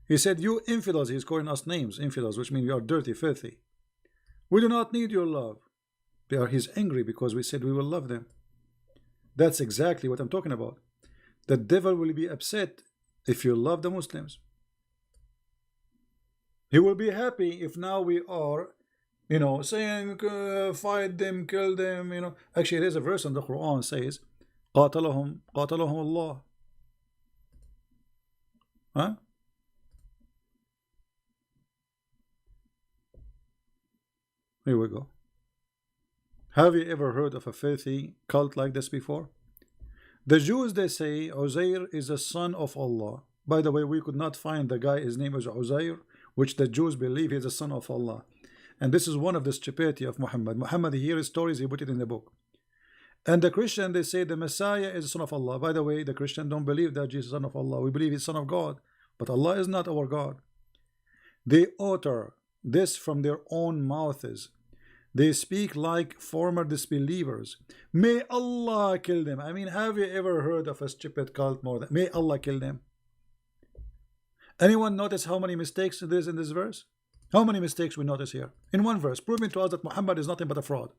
He said, "You infidels," he's calling us names, infidels, which means we are dirty, filthy. "We do not need your love." He's angry because we said we will love them. That's exactly what I'm talking about. The devil will be upset if you love the Muslims. He will be happy if now we are, you know, saying fight them, kill them, you know. Actually, there's a verse in the Quran says, قاتلهم Allah. Huh? Here we go. Have you ever heard of a filthy cult like this before? The Jews, they say Uzair is a son of Allah. By the way, we could not find the guy, his name is Uzair, which the Jews believe is a son of Allah. And this is one of the stupidity of Muhammad. Muhammad, he hears stories, he put it in the book. And the Christian, they say the Messiah is the son of Allah. By the way, the Christian don't believe that Jesus is son of Allah. We believe he's son of God. But Allah is not our God. They utter this from their own mouths. They speak like former disbelievers. May Allah kill them. I mean, have you ever heard of a stupid cult more than may Allah kill them? Anyone notice how many mistakes there is in this verse? How many mistakes we notice here? In one verse, proving to us that Muhammad is nothing but a fraud.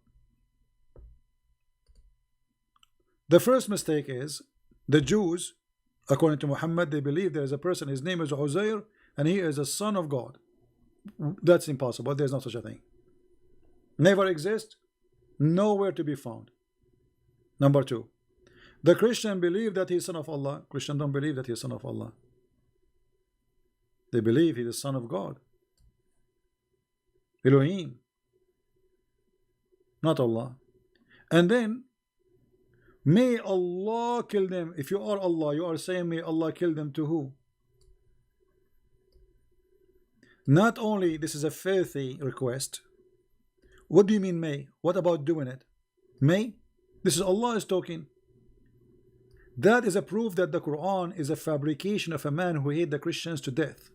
The first mistake is the Jews, according to Muhammad, they believe there is a person, his name is Uzair, and he is a son of God. That's impossible. There's no such a thing. Never exist, nowhere to be found. Number two, the Christian believe that he is son of Allah. Christian don't believe that he is son of Allah. They believe he is the son of God. Elohim, not Allah. And then may Allah kill them. If you are Allah, you are saying may Allah kill them to who? Not only this is a filthy request. What do you mean may? What about doing it? May? This is Allah is talking. That is a proof that the Quran is a fabrication of a man who hated the Christians to death.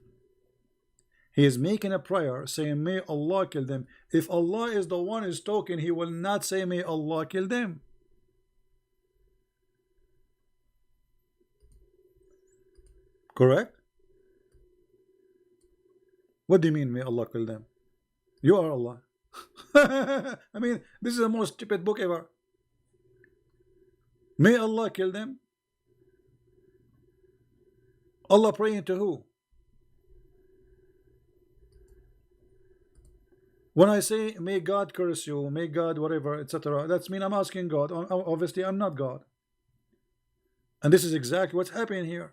He is making a prayer saying may Allah kill them. If Allah is the one who is talking, he will not say may Allah kill them. Correct? What do you mean may Allah kill them? You are Allah. I mean, this is the most stupid book ever. May Allah kill them. Allah praying to who? When I say may God curse you, may God whatever, etc., that's mean I'm asking God. Obviously I'm not God. And this is exactly what's happening here.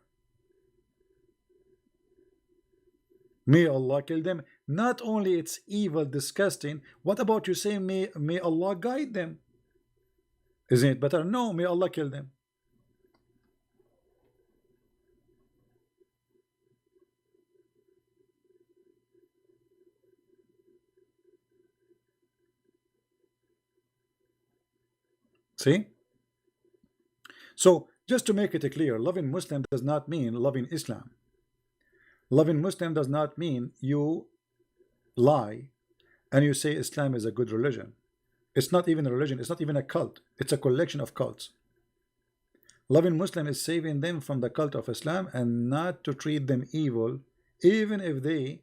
May Allah kill them. Not only it's evil, disgusting, what about you saying may Allah guide them? Isn't it better? No, may Allah kill them. See? So just to make it clear, loving Muslim does not mean loving Islam. Loving Muslim does not mean you lie and you say Islam is a good religion. It's not even a religion. It's not even a cult. It's a collection of cults. Loving Muslim is saving them from the cult of Islam and not to treat them evil, even if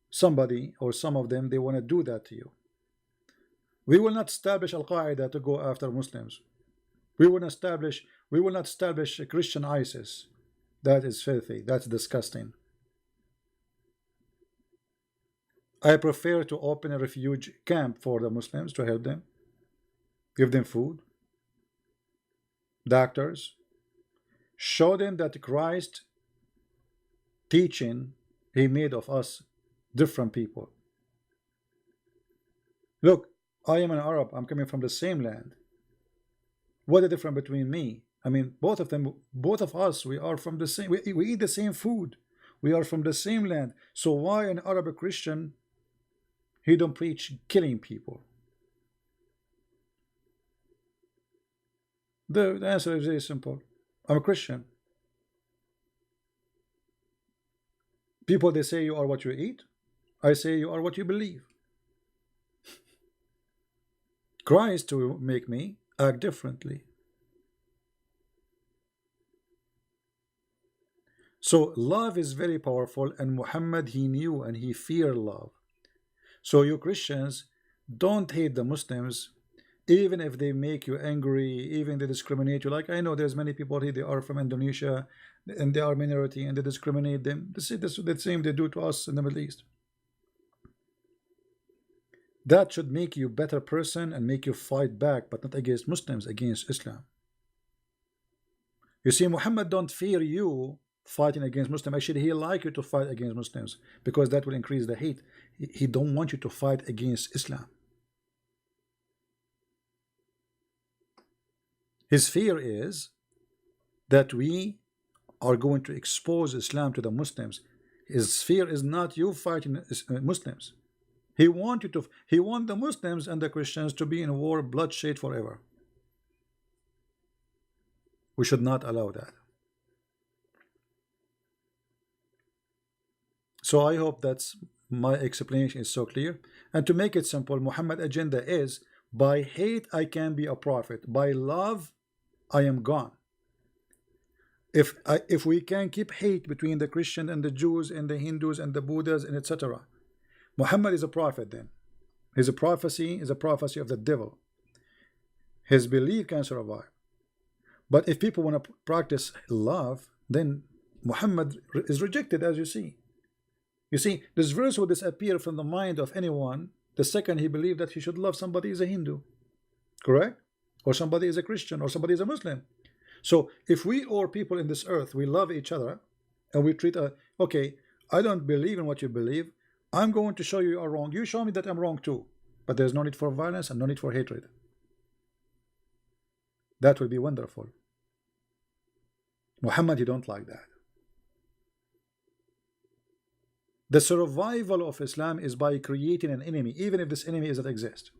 somebody or some of them, they want to do that to you. We will not establish Al-Qaeda to go after Muslims. We will not establish Christian ISIS. That is filthy. That's disgusting. I prefer to open a refuge camp for the Muslims to help them, give them food, doctors, show them that Christ teaching, he made of us different people. Look, I am an Arab, I'm coming from the same land. What is the difference between me? I mean, both of us, we are from the same, we eat the same food. We are from the same land. So why an Arab Christian, he don't preach killing people? The answer is very simple. I'm a Christian. People, they say you are what you eat. I say you are what you believe. Christ will make me act differently. So love is very powerful, and Muhammad, he knew and he feared love. So you Christians, don't hate the Muslims, even if they make you angry, even they discriminate you. Like I know there's many people here, they are from Indonesia and they are minority and they discriminate them. This is the same they do to us in the Middle East. That should make you a better person and make you fight back, but not against Muslims, against Islam. You see, Muhammad don't fear you fighting against Muslims. Actually, he like you to fight against Muslims because that will increase the hate. He don't want you to fight against Islam. His fear is that we are going to expose Islam to the Muslims. His fear is not you fighting Muslims. He want the Muslims and the Christians to be in war, bloodshed forever. We should not allow that. So I hope that's my explanation is so clear. And to make it simple, Muhammad's agenda is, by hate I can be a prophet, by love I am gone. If we can keep hate between the Christian and the Jews and the Hindus and the Buddhas and etc., Muhammad is a prophet then. His prophecy is a prophecy of the devil. His belief can survive. But if people want to practice love, then Muhammad is rejected, as you see. You see, this verse will disappear from the mind of anyone the second he believed that he should love somebody is a Hindu. Correct? Or somebody is a Christian, or somebody is a Muslim. So if we or people in this earth, we love each other, and we treat okay, I don't believe in what you believe, I'm going to show you are wrong, you show me that I'm wrong too. But there's no need for violence and no need for hatred. That would be wonderful. Muhammad, you don't like that. The survival of Islam is by creating an enemy, even if this enemy doesn't exist.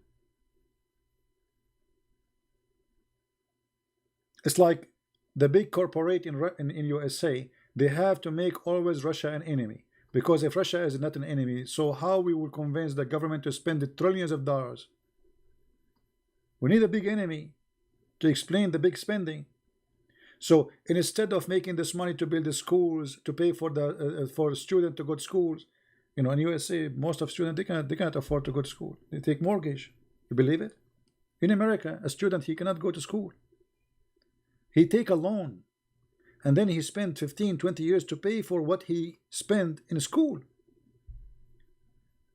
It's like the big corporate in USA, they have to make always Russia an enemy. Because if Russia is not an enemy, so how we will convince the government to spend trillions of dollars? We need a big enemy to explain the big spending. So instead of making this money to build the schools, to pay for the for students to go to schools, you know, in USA, most of students they cannot afford to go to school. They take mortgage. You believe it? In America, a student, he cannot go to school. He take a loan, and then he spent 15-20 years to pay for what he spent in school.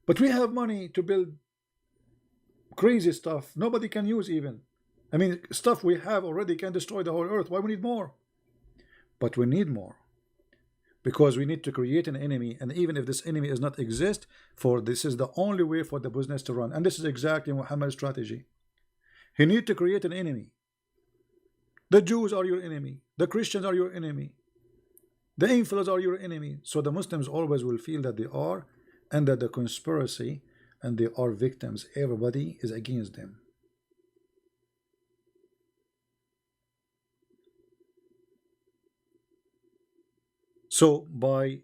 But we have money to build crazy stuff nobody can use even. I mean, stuff we have already can destroy the whole earth. Why we need more? But we need more because we need to create an enemy, and even if this enemy does not exist, for this is the only way for the business to run. And this is exactly Muhammad's strategy. He need to create an enemy. The Jews are your enemy. The Christians are your enemy. The infidels are your enemy. So the Muslims always will feel that they are under the conspiracy and they are victims. Everybody is against them. So by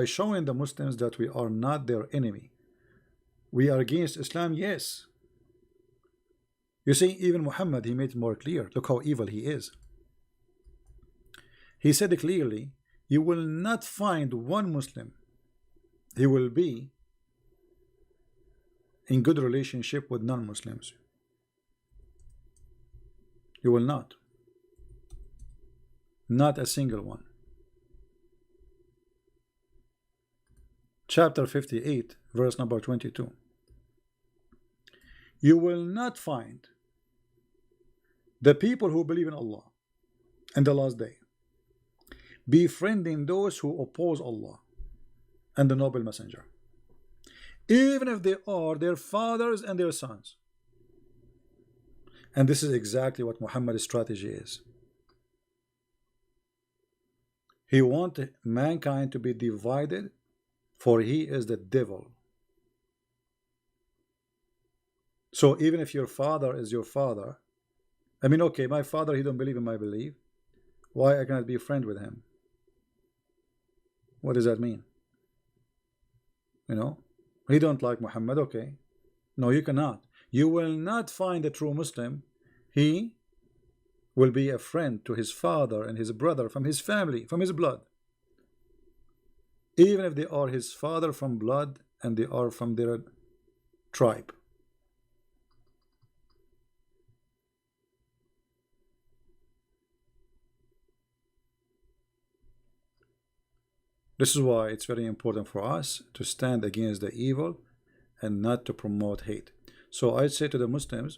showing the Muslims that we are not their enemy, we are against Islam, yes. You see, even Muhammad, he made it more clear. Look how evil he is. He said clearly, you will not find one Muslim, he will be in good relationship with non-Muslims. You will not. Not a single one. Chapter 58, verse number 22. You will not find the people who believe in Allah and the last day befriending those who oppose Allah and the noble messenger, even if they are their fathers and their sons. And this is exactly what Muhammad's strategy is. He wants mankind to be divided, for he is the devil. So even if your father is your father, I mean, okay, my father, he don't believe in my belief, why I cannot be a friend with him? What does that mean? You know, he don't like Muhammad, okay. No, you cannot. You will not find a true Muslim. He will be a friend to his father and his brother from his family, from his blood. Even if they are his father from blood and they are from their tribe. This is why it's very important for us to stand against the evil and not to promote hate. So I say to the Muslims,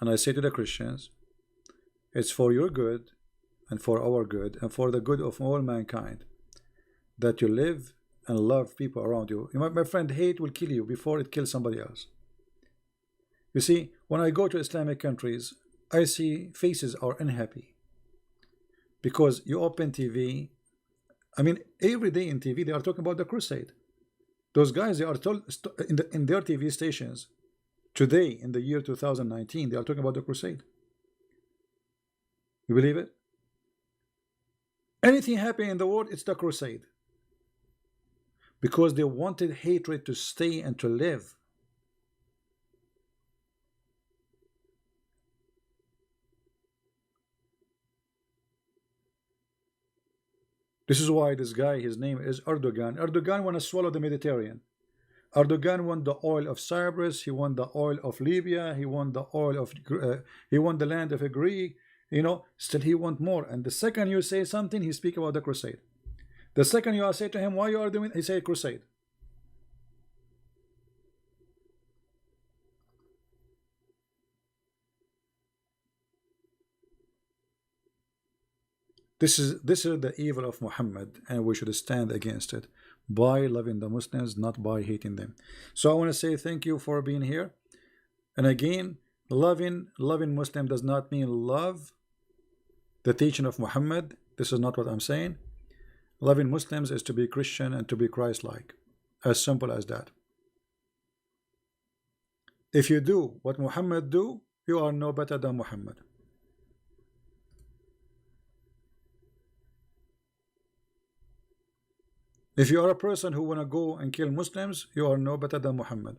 and I say to the Christians, it's for your good and for our good and for the good of all mankind that you live and love people around you. My friend, hate will kill you before it kills somebody else. You see, when I go to Islamic countries, I see faces are unhappy because you open TV. I mean, every day in TV they are talking about the crusade. Those guys, they are told in their TV stations today in the year 2019, they are talking about the crusade. You believe it? Anything happening in the world, it's the crusade. Because they wanted hatred to stay and to live. This is why this guy, his name is Erdogan. Erdogan want to swallow the Mediterranean. Erdogan won the oil of Cyprus. He won the oil of Libya. He won the oil of he won the land of Greece. You know, still he want more. And the second you say something, he speak about the crusade. The second you say to him, why you are doing, he say crusade. This is the evil of Muhammad, and we should stand against it by loving the Muslims, not by hating them. So I want to say thank you for being here. And again, loving Muslim does not mean love the teaching of Muhammad. This is not what I'm saying. Loving Muslims is to be Christian and to be Christ-like. As simple as that. If you do what Muhammad do, you are no better than Muhammad. If you are a person who want to go and kill Muslims, you are no better than Muhammad.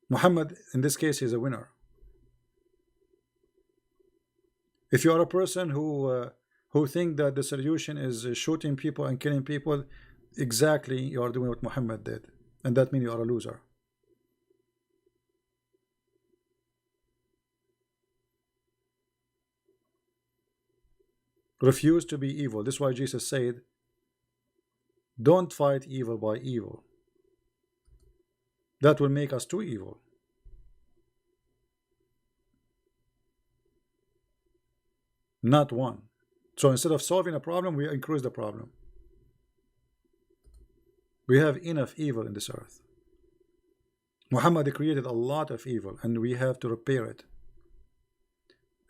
Muhammad, in this case, is a winner. If you are a person who think that the solution is shooting people and killing people, exactly you are doing what Muhammad did, and that means you are a loser. Refuse to be evil. This is why Jesus said, don't fight evil by evil. That will make us too evil. Not one. So instead of solving a problem, we increase the problem. We have enough evil in this earth. Muhammad created a lot of evil, and we have to repair it.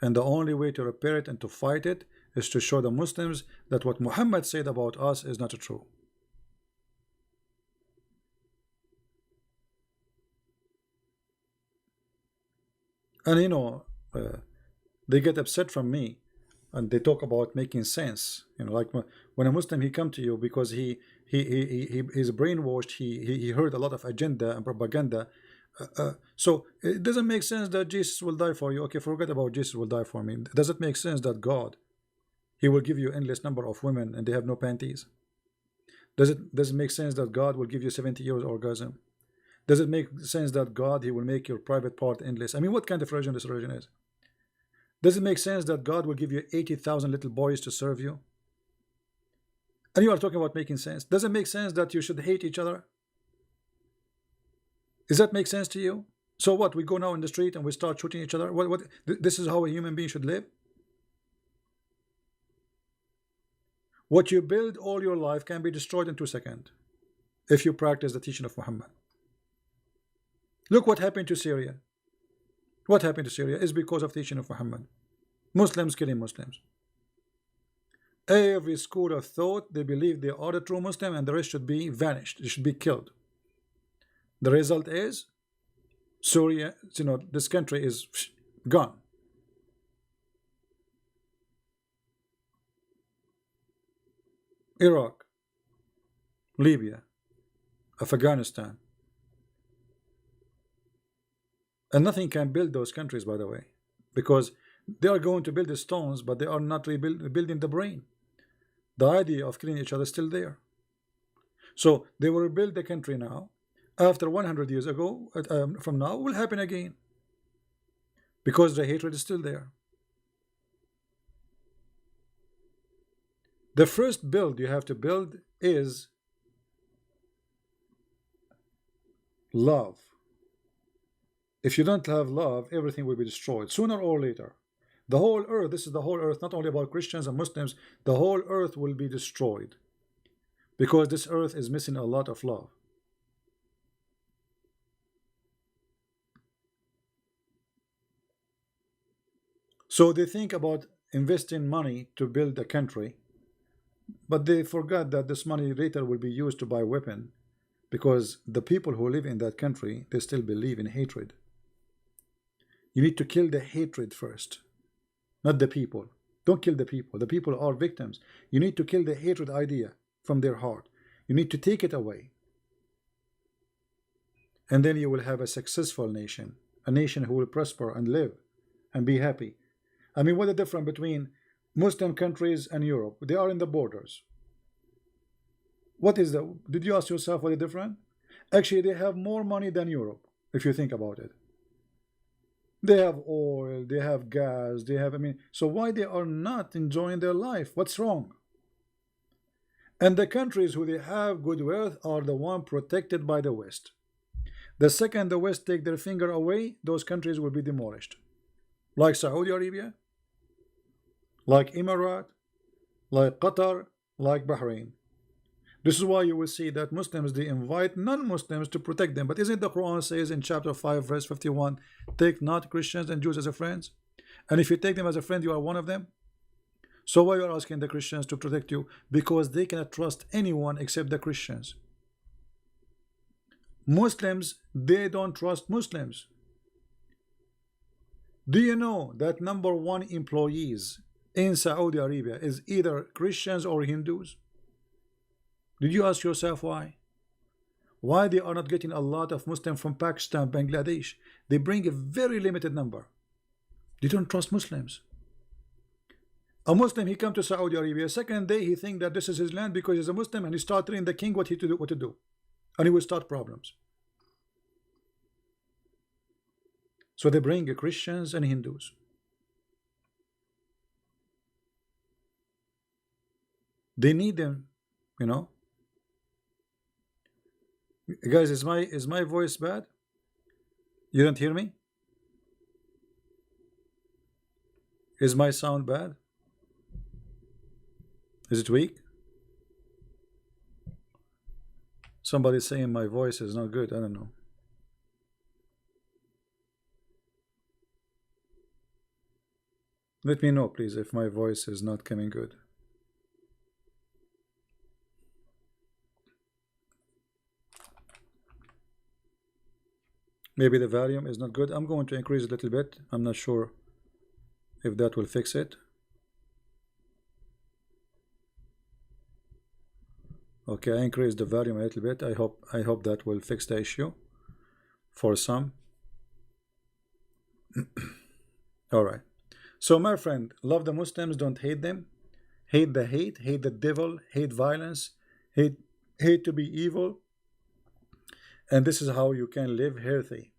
And the only way to repair it and to fight it is to show the Muslims that what Muhammad said about us is not true. And you know, they get upset from me, and they talk about making sense. You know, like when a Muslim he come to you because he is brainwashed. He heard a lot of agenda and propaganda. So it doesn't make sense that Jesus will die for you. Okay, forget about Jesus will die for me. Does it make sense that God, he will give you endless number of women and they have no panties? Does it make sense that God will give you 70 years orgasm? Does it make sense that God, he will make your private part endless? I mean, what kind of religion this religion is? Does it make sense that God will give you 80,000 little boys to serve you? And you are talking about making sense. Does it make sense that you should hate each other? Does that make sense to you? So what? We go now in the street and we start shooting each other? What? This is how a human being should live? What you build all your life can be destroyed in 2 seconds if you practice the teaching of Muhammad. Look what happened to Syria. What happened to Syria is because of the teaching of Muhammad. Muslims killing Muslims. Every school of thought, they believe they are the true Muslim and the rest should be vanished. They should be killed. The result is Syria, you know, this country is gone. Iraq, Libya, Afghanistan. And nothing can build those countries, by the way, because they are going to build the stones, but they are not rebuilding the brain. The idea of killing each other is still there. So they will rebuild the country now. After 100 years ago, from now, will happen again, because the hatred is still there. The first build you have to build is love. If you don't have love, everything will be destroyed sooner or later. The whole earth, this is the whole earth, not only about Christians and Muslims, the whole earth will be destroyed because this earth is missing a lot of love. So they think about investing money to build a country, but they forgot that this money later will be used to buy weapon, because the people who live in that country, they still believe in hatred. You need to kill the hatred first, not the people. Don't kill the people. The people are victims. You need to kill the hatred idea from their heart. You need to take it away. And then you will have a successful nation, a nation who will prosper and live and be happy. I mean, what is the difference between Muslim countries and Europe? They are in the borders. What is the, did you ask yourself what is different? Actually, they have more money than Europe, if you think about it. They have oil, they have gas, they have, I mean, so why they are not enjoying their life? What's wrong? And the countries who they have good wealth are the one protected by the West. The second the West take their finger away, those countries will be demolished. Like Saudi Arabia, like Emirat, like Qatar, like Bahrain. This is why you will see that Muslims, they invite non-Muslims to protect them. But isn't the Quran says in chapter 5 verse 51, take not Christians and Jews as a friends? And if you take them as a friend, you are one of them. So why you are asking the Christians to protect you? Because they cannot trust anyone except the Christians. Muslims, they don't trust Muslims. Do you know that #1 employees in Saudi Arabia is either Christians or Hindus? Did you ask yourself why? Why they are not getting a lot of Muslims from Pakistan, Bangladesh? They bring a very limited number. They don't trust Muslims. A Muslim, he come to Saudi Arabia, second day he think that this is his land because he's a Muslim, and he start telling the king what to do, and he will start problems. So they bring Christians and Hindus. They need them, you know. Guys, is my voice bad? You don't hear me? Is my sound bad? Is it weak? Somebody's saying my voice is not good. I don't know. Let me know, please, if my voice is not coming good. Maybe the volume is not good. I'm going to increase a little bit. I'm not sure if that will fix it. Okay, I increased the volume a little bit. I hope that will fix the issue for some. All right. So my friend, love the Muslims, don't hate them. Hate the hate, hate the devil, hate violence, hate to be evil. And this is how you can live healthy.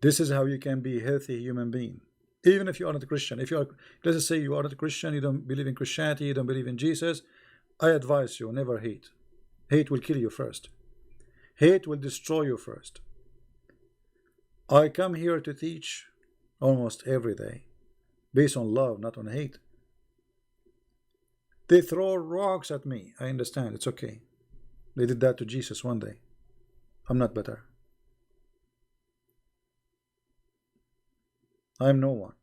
This is how you can be a healthy human being. Even if you are not a Christian. If you are, let's say you are not a Christian, you don't believe in Christianity, you don't believe in Jesus, I advise you, never hate. Hate will kill you first. Hate will destroy you first. I come here to teach almost every day based on love, not on hate. They throw rocks at me. I understand. It's okay. They did that to Jesus one day. I'm not better. I'm no one.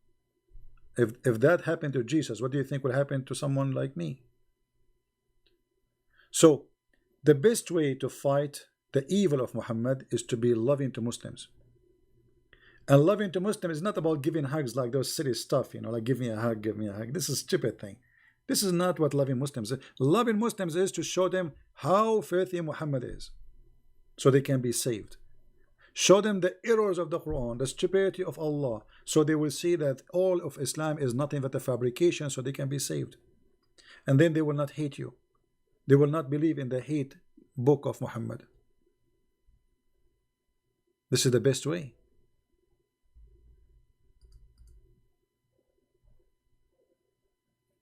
If that happened to Jesus, what do you think will happen to someone like me? So the best way to fight the evil of Muhammad is to be loving to Muslims. And loving to Muslims is not about giving hugs like those silly stuff, you know, like give me a hug, give me a hug. This is a stupid thing. This is not what loving Muslims is. Loving Muslims is to show them how filthy Muhammad is, so they can be saved. Show them the errors of the Quran, the stupidity of Allah, so they will see that all of Islam is nothing but a fabrication, so they can be saved. And then they will not hate you. They will not believe in the hate book of Muhammad. This is the best way.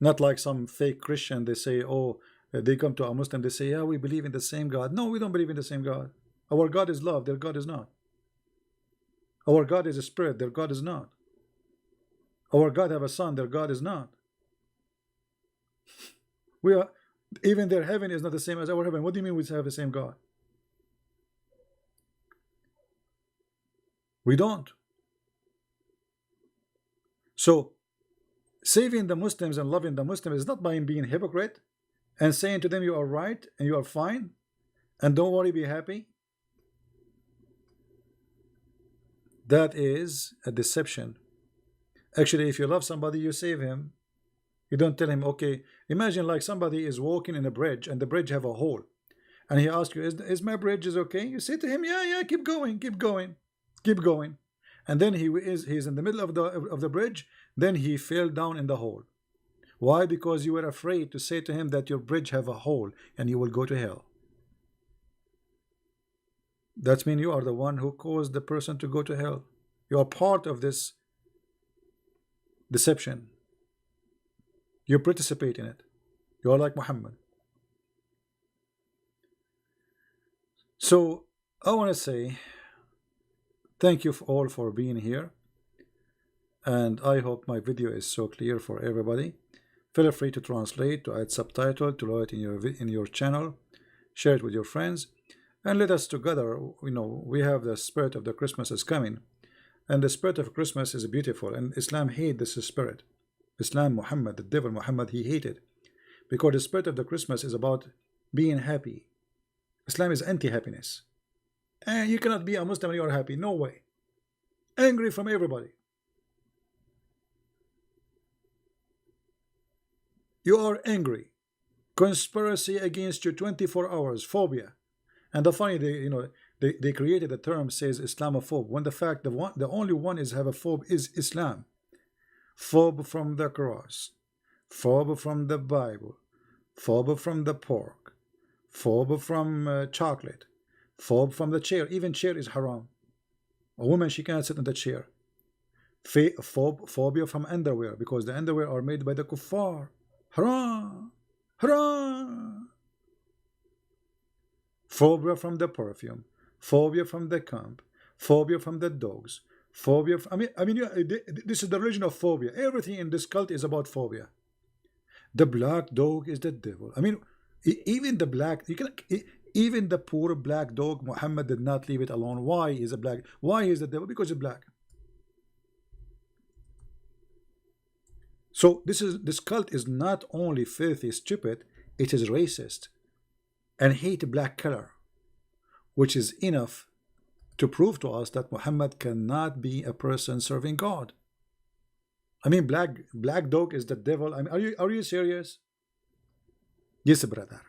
Not like some fake Christian, they say, oh, they come to a Muslim, they say, yeah, we believe in the same God. No, we don't believe in the same God. Our God is love, their God is not. Our God is a spirit, their God is not. Our God have a son, their God is not. We are, even their heaven is not the same as our heaven. What do you mean we have the same God? We don't. So saving the Muslims and loving the Muslims is not by being hypocrite and saying to them you are right and you are fine and don't worry, be happy. That is a deception. Actually, if you love somebody, you save him. You don't tell him, okay, imagine like somebody is walking in a bridge and the bridge have a hole. And he asks you, is my bridge is okay? You say to him, yeah, keep going, keep going, keep going. And then he's in the middle of the bridge, then he fell down in the hole. Why? Because you were afraid to say to him that your bridge have a hole and you will go to hell. That means you are the one who caused the person to go to hell. You are part of this deception. You participate in it. You are like Muhammad. So I want to say thank you all for being here, and I hope my video is so clear for everybody. Feel free to translate, to add subtitle, to load it in your channel, share it with your friends, and let us together. You know, we have the spirit of the Christmas is coming, and the spirit of Christmas is beautiful, and Islam hate this spirit. Islam, Muhammad, the devil Muhammad, he hated, because the spirit of the Christmas is about being happy. Islam is anti-happiness. And you cannot be a Muslim and you are happy. No way. Angry from everybody. You are angry. Conspiracy against you 24 hours. Phobia. And the funny, they created a term says Islamophobe, when the fact the only one is have a phobe is Islam. Phobe from the cross. Phobe from the Bible. Phobe from the pork. Phobe from chocolate. Phobe from the chair. Even chair is haram. A woman, she can't sit on the chair. Phobia from underwear, because the underwear are made by the kuffar. Haram. Haram. Phobia from the perfume. Phobia from the camp. Phobia from the dogs. Phobia. This is the religion of phobia. Everything in this cult is about phobia. The black dog is the devil. I mean, even the black, even the poor black dog, Muhammad did not leave it alone. Why is a black? Why is the devil? Because it's black. So this cult is not only filthy, stupid, it is racist and hate black color, which is enough to prove to us that Muhammad cannot be a person serving God. I mean, black dog is the devil. I mean, are you serious? Yes, brother.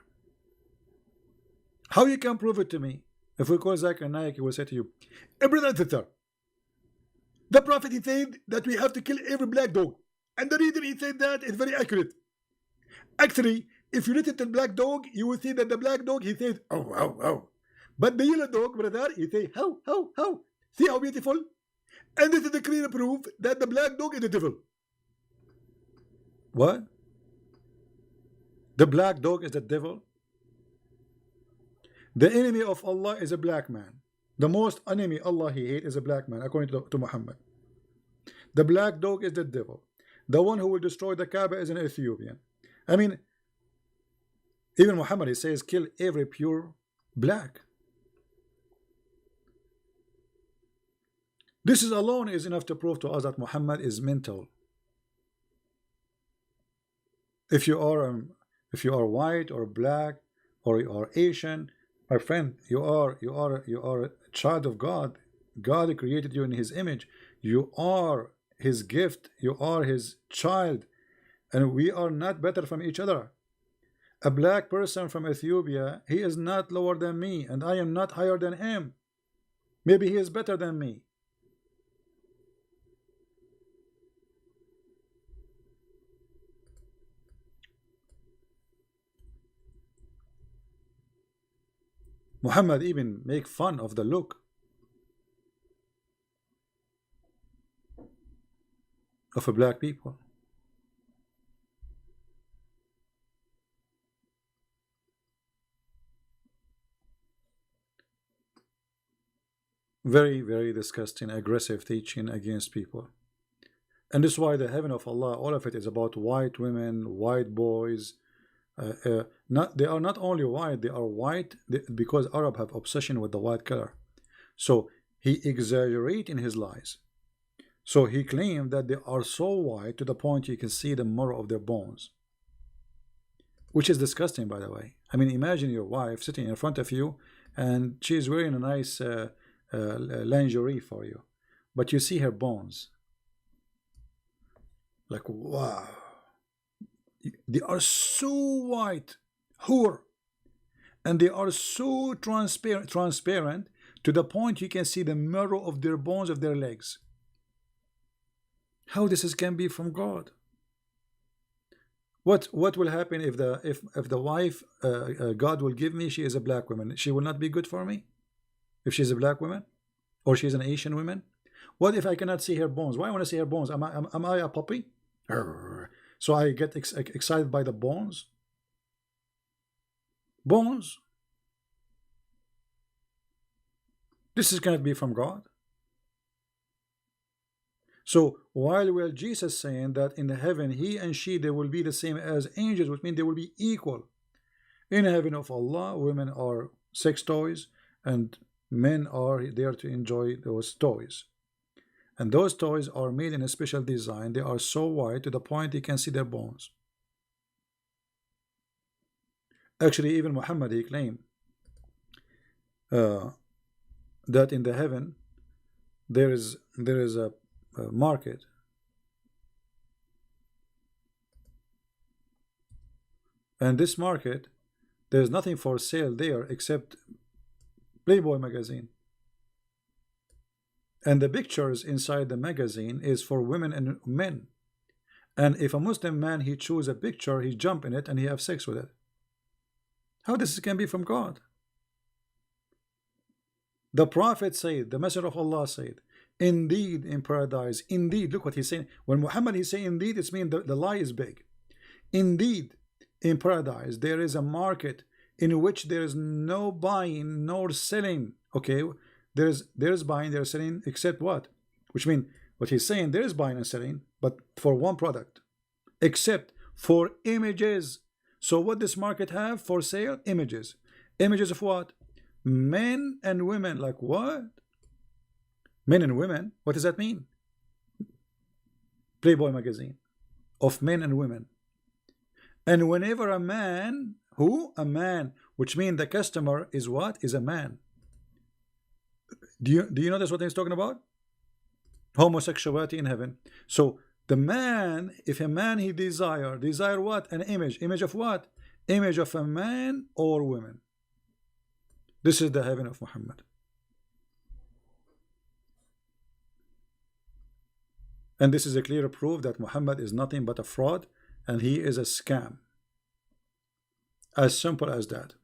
How you can prove it to me? If we call Zakir Naik, he will say to you, hey, brother sister, the Prophet, he said that we have to kill every black dog. And the reason he said that is very accurate. Actually, if you listen to the black dog, you will see that the black dog, he says, oh, oh, oh. But the yellow dog, brother, he says, how, how, how. See how beautiful? And this is the clear proof that the black dog is the devil. What? The black dog is the devil? The enemy of Allah is a black man. The most enemy Allah he hates is a black man, according to Muhammad. The black dog is the devil. The one who will destroy the Kaaba is an Ethiopian. I mean, even Muhammad, he says, kill every pure black. This is alone is enough to prove to us that Muhammad is mental. If you are white or black or you are Asian, my friend, you are a child of God. God created you in His image. You are His gift. You are His child, and we are not better from each other. A black person from Ethiopia, he is not lower than me, and I am not higher than him. Maybe he is better than me. Muhammad even make fun of the look of a black people. Very, very disgusting, aggressive teaching against people. And this is why the heaven of Allah, all of it is about white women, white boys. They are not only white, they are white because Arab have obsession with the white color. So he exaggerate in his lies. So he claimed that they are so white to the point you can see the marrow of their bones, which is disgusting, by the way. I mean, imagine your wife sitting in front of you and she's wearing a nice lingerie for you, but you see her bones. Like, wow, they are so white, whore, and they are so transparent to the point you can see the marrow of their bones of their legs. How this can be from God? What will happen if the wife God will give me, she is a black woman? She will not be good for me if she's a black woman, or she's an Asian woman. What if I cannot see her bones? Why I want to see her bones? Am I a puppy? So I get excited by the bones. Bones. This is going to be from God. So while Jesus saying that in the heaven he and she they will be the same as angels, which means they will be equal. In the heaven of Allah, women are sex toys and men are there to enjoy those toys. And those toys are made in a special design. They are so white to the point you can see their bones. Actually, even Muhammad, he claimed that in the heaven there is a market, and this market, there's nothing for sale there except Playboy magazine, and the pictures inside the magazine is for women and men. And if a Muslim man he choose a picture, he jump in it and he have sex with it. How this can be from God? The Prophet said, the Messenger of Allah said, indeed in paradise, indeed, look what he's saying. When Muhammad he's saying indeed, it's mean the lie is big. Indeed in paradise there is a market in which there is no buying nor selling. Okay, there's buying, there's selling, except what? Which means what he's saying, there is buying and selling, but for one product, except for images. So what this market have for sale? Images. Images of what? Men and women. Like what? Men and women? What does that mean? Playboy magazine of men and women. And whenever a man, who? A man, which means the customer is what? Is a man. Do you notice what he's talking about? Homosexuality in heaven. So the man, if a man he desire what? An image. Image of what? Image of a man or woman. This is the heaven of Muhammad. And this is a clear proof that Muhammad is nothing but a fraud and he is a scam. As simple as that.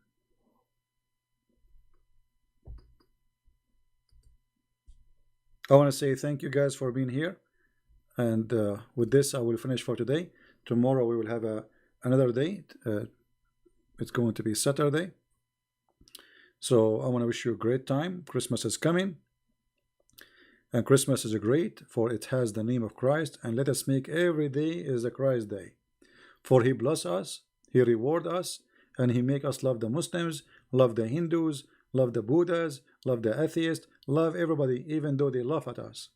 I want to say thank you guys for being here. And with this, I will finish for today. Tomorrow we will have another day. It's going to be Saturday. So I want to wish you a great time. Christmas is coming. And Christmas is great, for it has the name of Christ. And let us make every day is a Christ day. For he bless us, he reward us, and he make us love the Muslims, love the Hindus, love the Buddhas, love the atheists, love everybody, even though they laugh at us.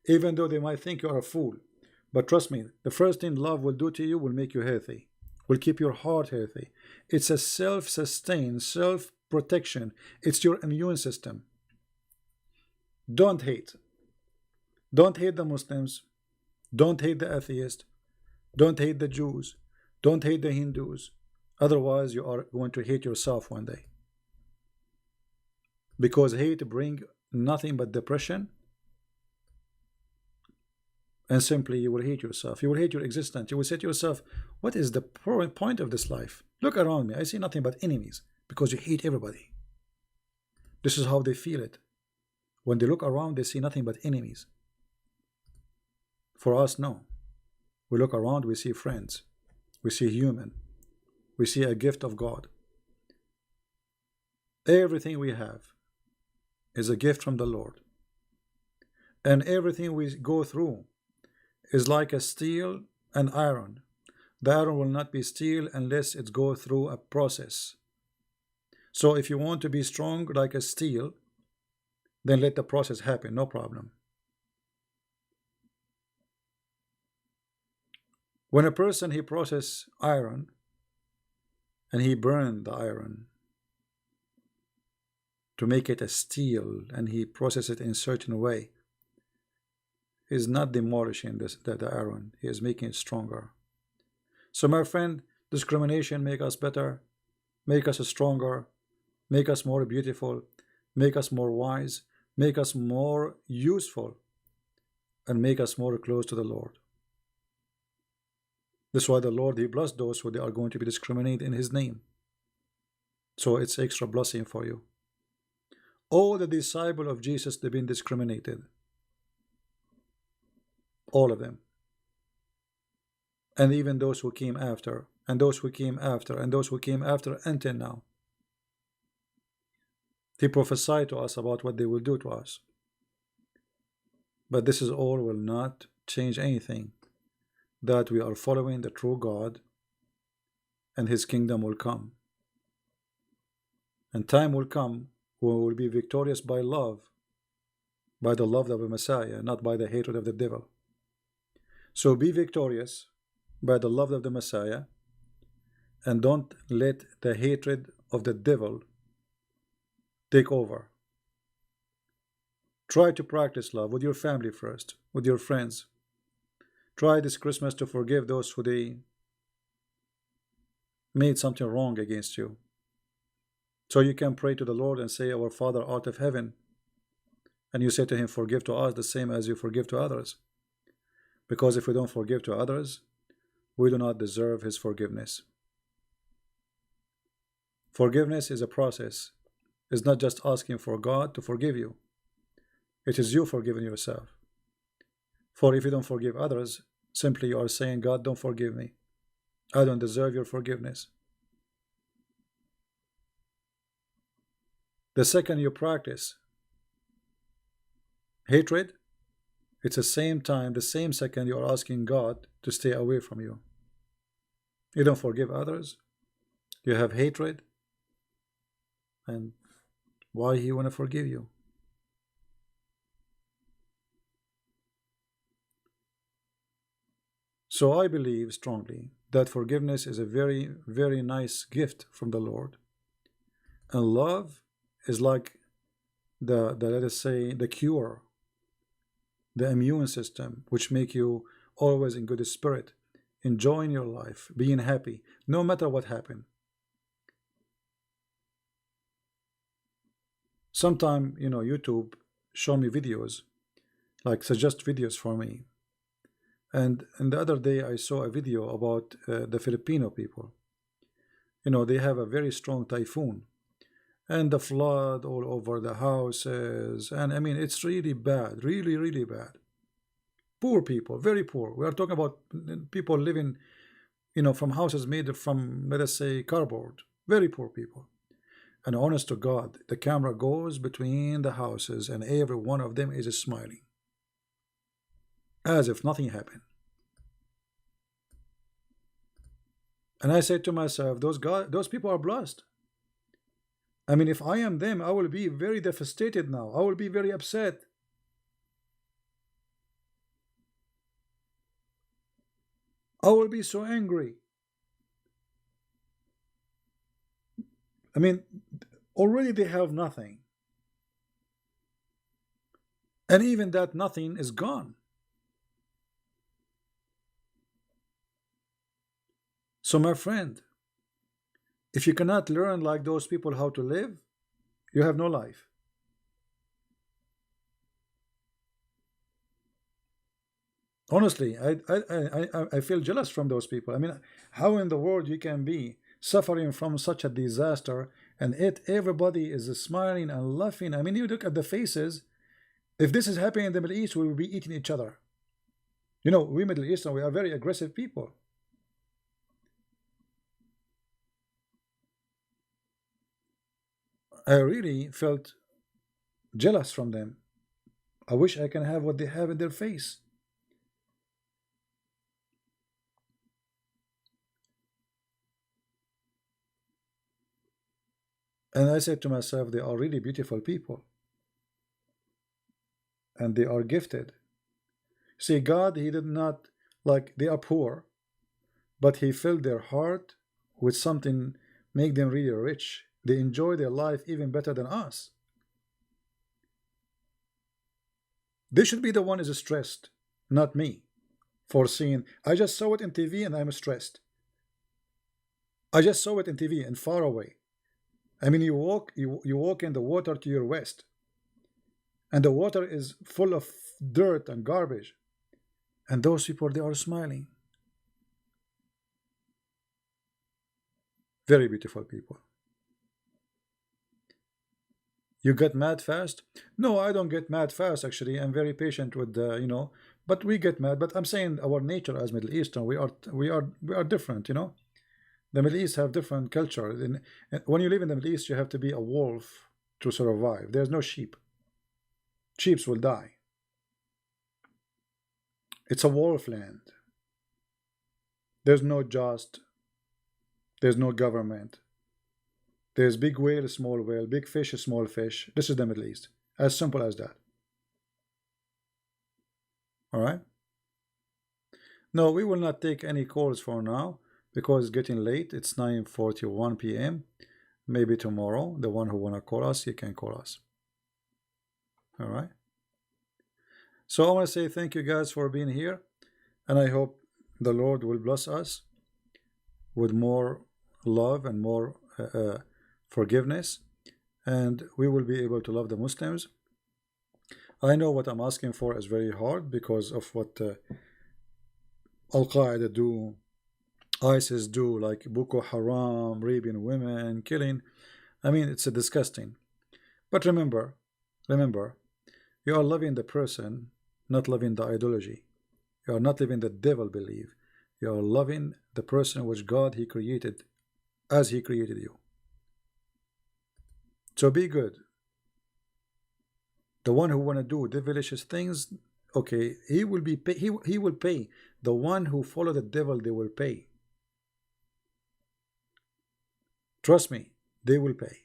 Even though they might think you are a fool. But trust me, the first thing love will do to you will make you healthy, will keep your heart healthy. It's a self-sustained, self-protection. It's your immune system. Don't hate. Don't hate the Muslims. Don't hate the atheists. Don't hate the Jews. Don't hate the Hindus. Otherwise, you are going to hate yourself one day. Because hate brings nothing but depression. And simply you will hate yourself. You will hate your existence. You will say to yourself, what is the point of this life? Look around me. I see nothing but enemies. Because you hate everybody. This is how they feel it. When they look around, they see nothing but enemies. For us, no. We look around, we see friends. We see human. We see a gift of God. Everything we have is a gift from the Lord. And everything we go through is like a steel and iron. The iron will not be steel unless it goes through a process. So if you want to be strong like a steel, then let the process happen, no problem. When a person he process iron and he burned the iron to make it a steel, and he process it in a certain way, he is not demolishing the iron, he is making it stronger. So my friend, discrimination make us better, make us stronger, make us more beautiful, make us more wise, make us more useful, and make us more close to the Lord. That's why the Lord, he blessed those who they are going to be discriminated in his name. So it's extra blessing for you. All the disciples of Jesus, they've been discriminated. All of them. And even those who came after, and those who came after, and those who came after until now. He prophesied to us about what they will do to us. But this is all will not change anything. That we are following the true God, and his kingdom will come. And time will come when we will be victorious by love, by the love of the Messiah, not by the hatred of the devil. So be victorious by the love of the Messiah, and don't let the hatred of the devil take over. Try to practice love with your family first, with your friends. Try this Christmas to forgive those who they made something wrong against you. So you can pray to the Lord and say, Our Father art of heaven. And you say to him, forgive to us the same as you forgive to others. Because if we don't forgive to others, we do not deserve his forgiveness. Forgiveness is a process. It's not just asking for God to forgive you. It is you forgiving yourself. For if you don't forgive others, simply you are saying, God, don't forgive me. I don't deserve your forgiveness. The second you practice hatred, it's the same time, the same second you are asking God to stay away from you. You don't forgive others. You have hatred. And why he want to forgive you? So I believe strongly that forgiveness is a very, very nice gift from the Lord. And love is like the let us say, the cure, the immune system, which make you always in good spirit, enjoying your life, being happy, no matter what happened. Sometime, YouTube show me videos, like suggest videos for me. And the other day I saw a video about the Filipino people. They have a very strong typhoon. And the flood all over the houses. And I mean, it's really bad, really, really bad. Poor people, very poor. We are talking about people living, from houses made from, let us say, cardboard. Very poor people. And honest to God, the camera goes between the houses and every one of them is smiling. As if nothing happened. And I said to myself, those people are blessed. I mean, if I am them, I will be very devastated now. I will be very upset. I will be so angry. I mean, already they have nothing. And even that nothing is gone. So my friend, if you cannot learn like those people how to live, you have no life. Honestly, I feel jealous from those people. I mean, how in the world you can be suffering from such a disaster and everybody is smiling and laughing? I mean, you look at the faces. If this is happening in the Middle East, we will be eating each other. We Middle Eastern, we are very aggressive people. I really felt jealous from them. I wish I can have what they have in their face. And I said to myself, they are really beautiful people. And they are gifted. See, God, he did not, like, they are poor. but he filled their heart with something make them really rich. They enjoy their life even better than us. They should be the one who is stressed, not me, for seeing. I just saw it in TV and I'm stressed. I just saw it in TV and far away. I mean, you walk in the water to your west, and the water is full of dirt and garbage, and those people, they are smiling. Very beautiful people. You get mad fast? No, I don't get mad fast. Actually, I'm very patient with the. But we get mad. But I'm saying our nature as Middle Eastern, we are different. The Middle East have different culture. When you live in the Middle East, you have to be a wolf to survive. There's no sheep. Sheep will die. It's a wolf land. There's no just. There's no government. There's big whale, small whale, big fish, small fish. This is the Middle East. As simple as that. All right? No, we will not take any calls for now because it's getting late. It's 9:41 p.m. Maybe tomorrow, the one who want to call us, you can call us. All right? So I want to say thank you guys for being here. And I hope the Lord will bless us with more love and more forgiveness, and we will be able to love the Muslims. I know what I'm asking for is very hard because of what Al-Qaeda do, ISIS do, like Boko Haram, raping women, killing. I mean, it's disgusting. But remember, you are loving the person, not loving the ideology. You are not living the devil believe. You are loving the person which God He created as He created you. So be good. The one who want to do devilish things, okay, he will be pay, he will pay. The one who follow the devil, they will pay. Trust me, they will pay.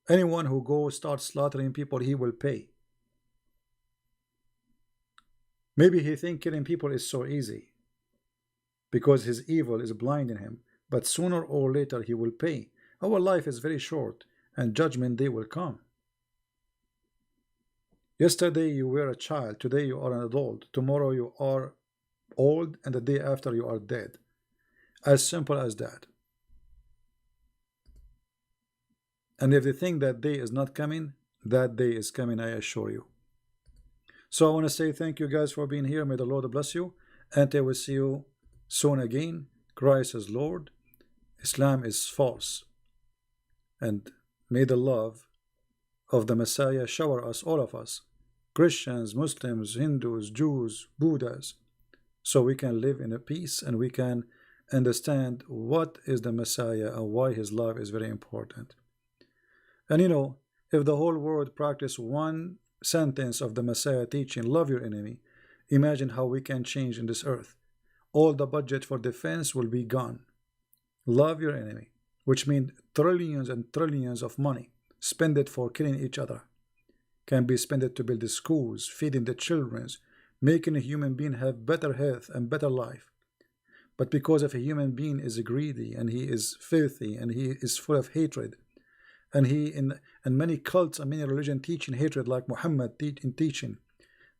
Anyone who goes start slaughtering people, he will pay. Maybe he think killing people is so easy because his evil is blinding him, but sooner or later he will pay. Our life is very short, and judgment day will come. Yesterday you were a child, today you are an adult, tomorrow you are old, and the day after you are dead. As simple as that. And if they think that day is not coming, that day is coming, I assure you. So I want to say thank you guys for being here. May the Lord bless you, and I will see you soon again. Christ is Lord, Islam is false, and may the love of the Messiah shower us, all of us, Christians, Muslims, Hindus, Jews, Buddhas, so we can live in a peace and we can understand what is the Messiah and why his love is very important. And if the whole world practice one sentence of the Messiah teaching, love your enemy, imagine how we can change in this earth. All the budget for defense will be gone. Love your enemy, which means trillions and trillions of money spend it for killing each other, can be spent to build the schools, feeding the children, making a human being have better health and better life. But because if a human being is greedy and he is filthy and he is full of hatred, and many cults and many religion teaching hatred like Muhammad in teaching,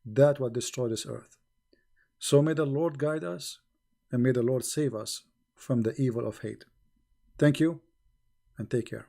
that will destroy this earth. So may the Lord guide us and may the Lord save us from the evil of hate. Thank you and take care.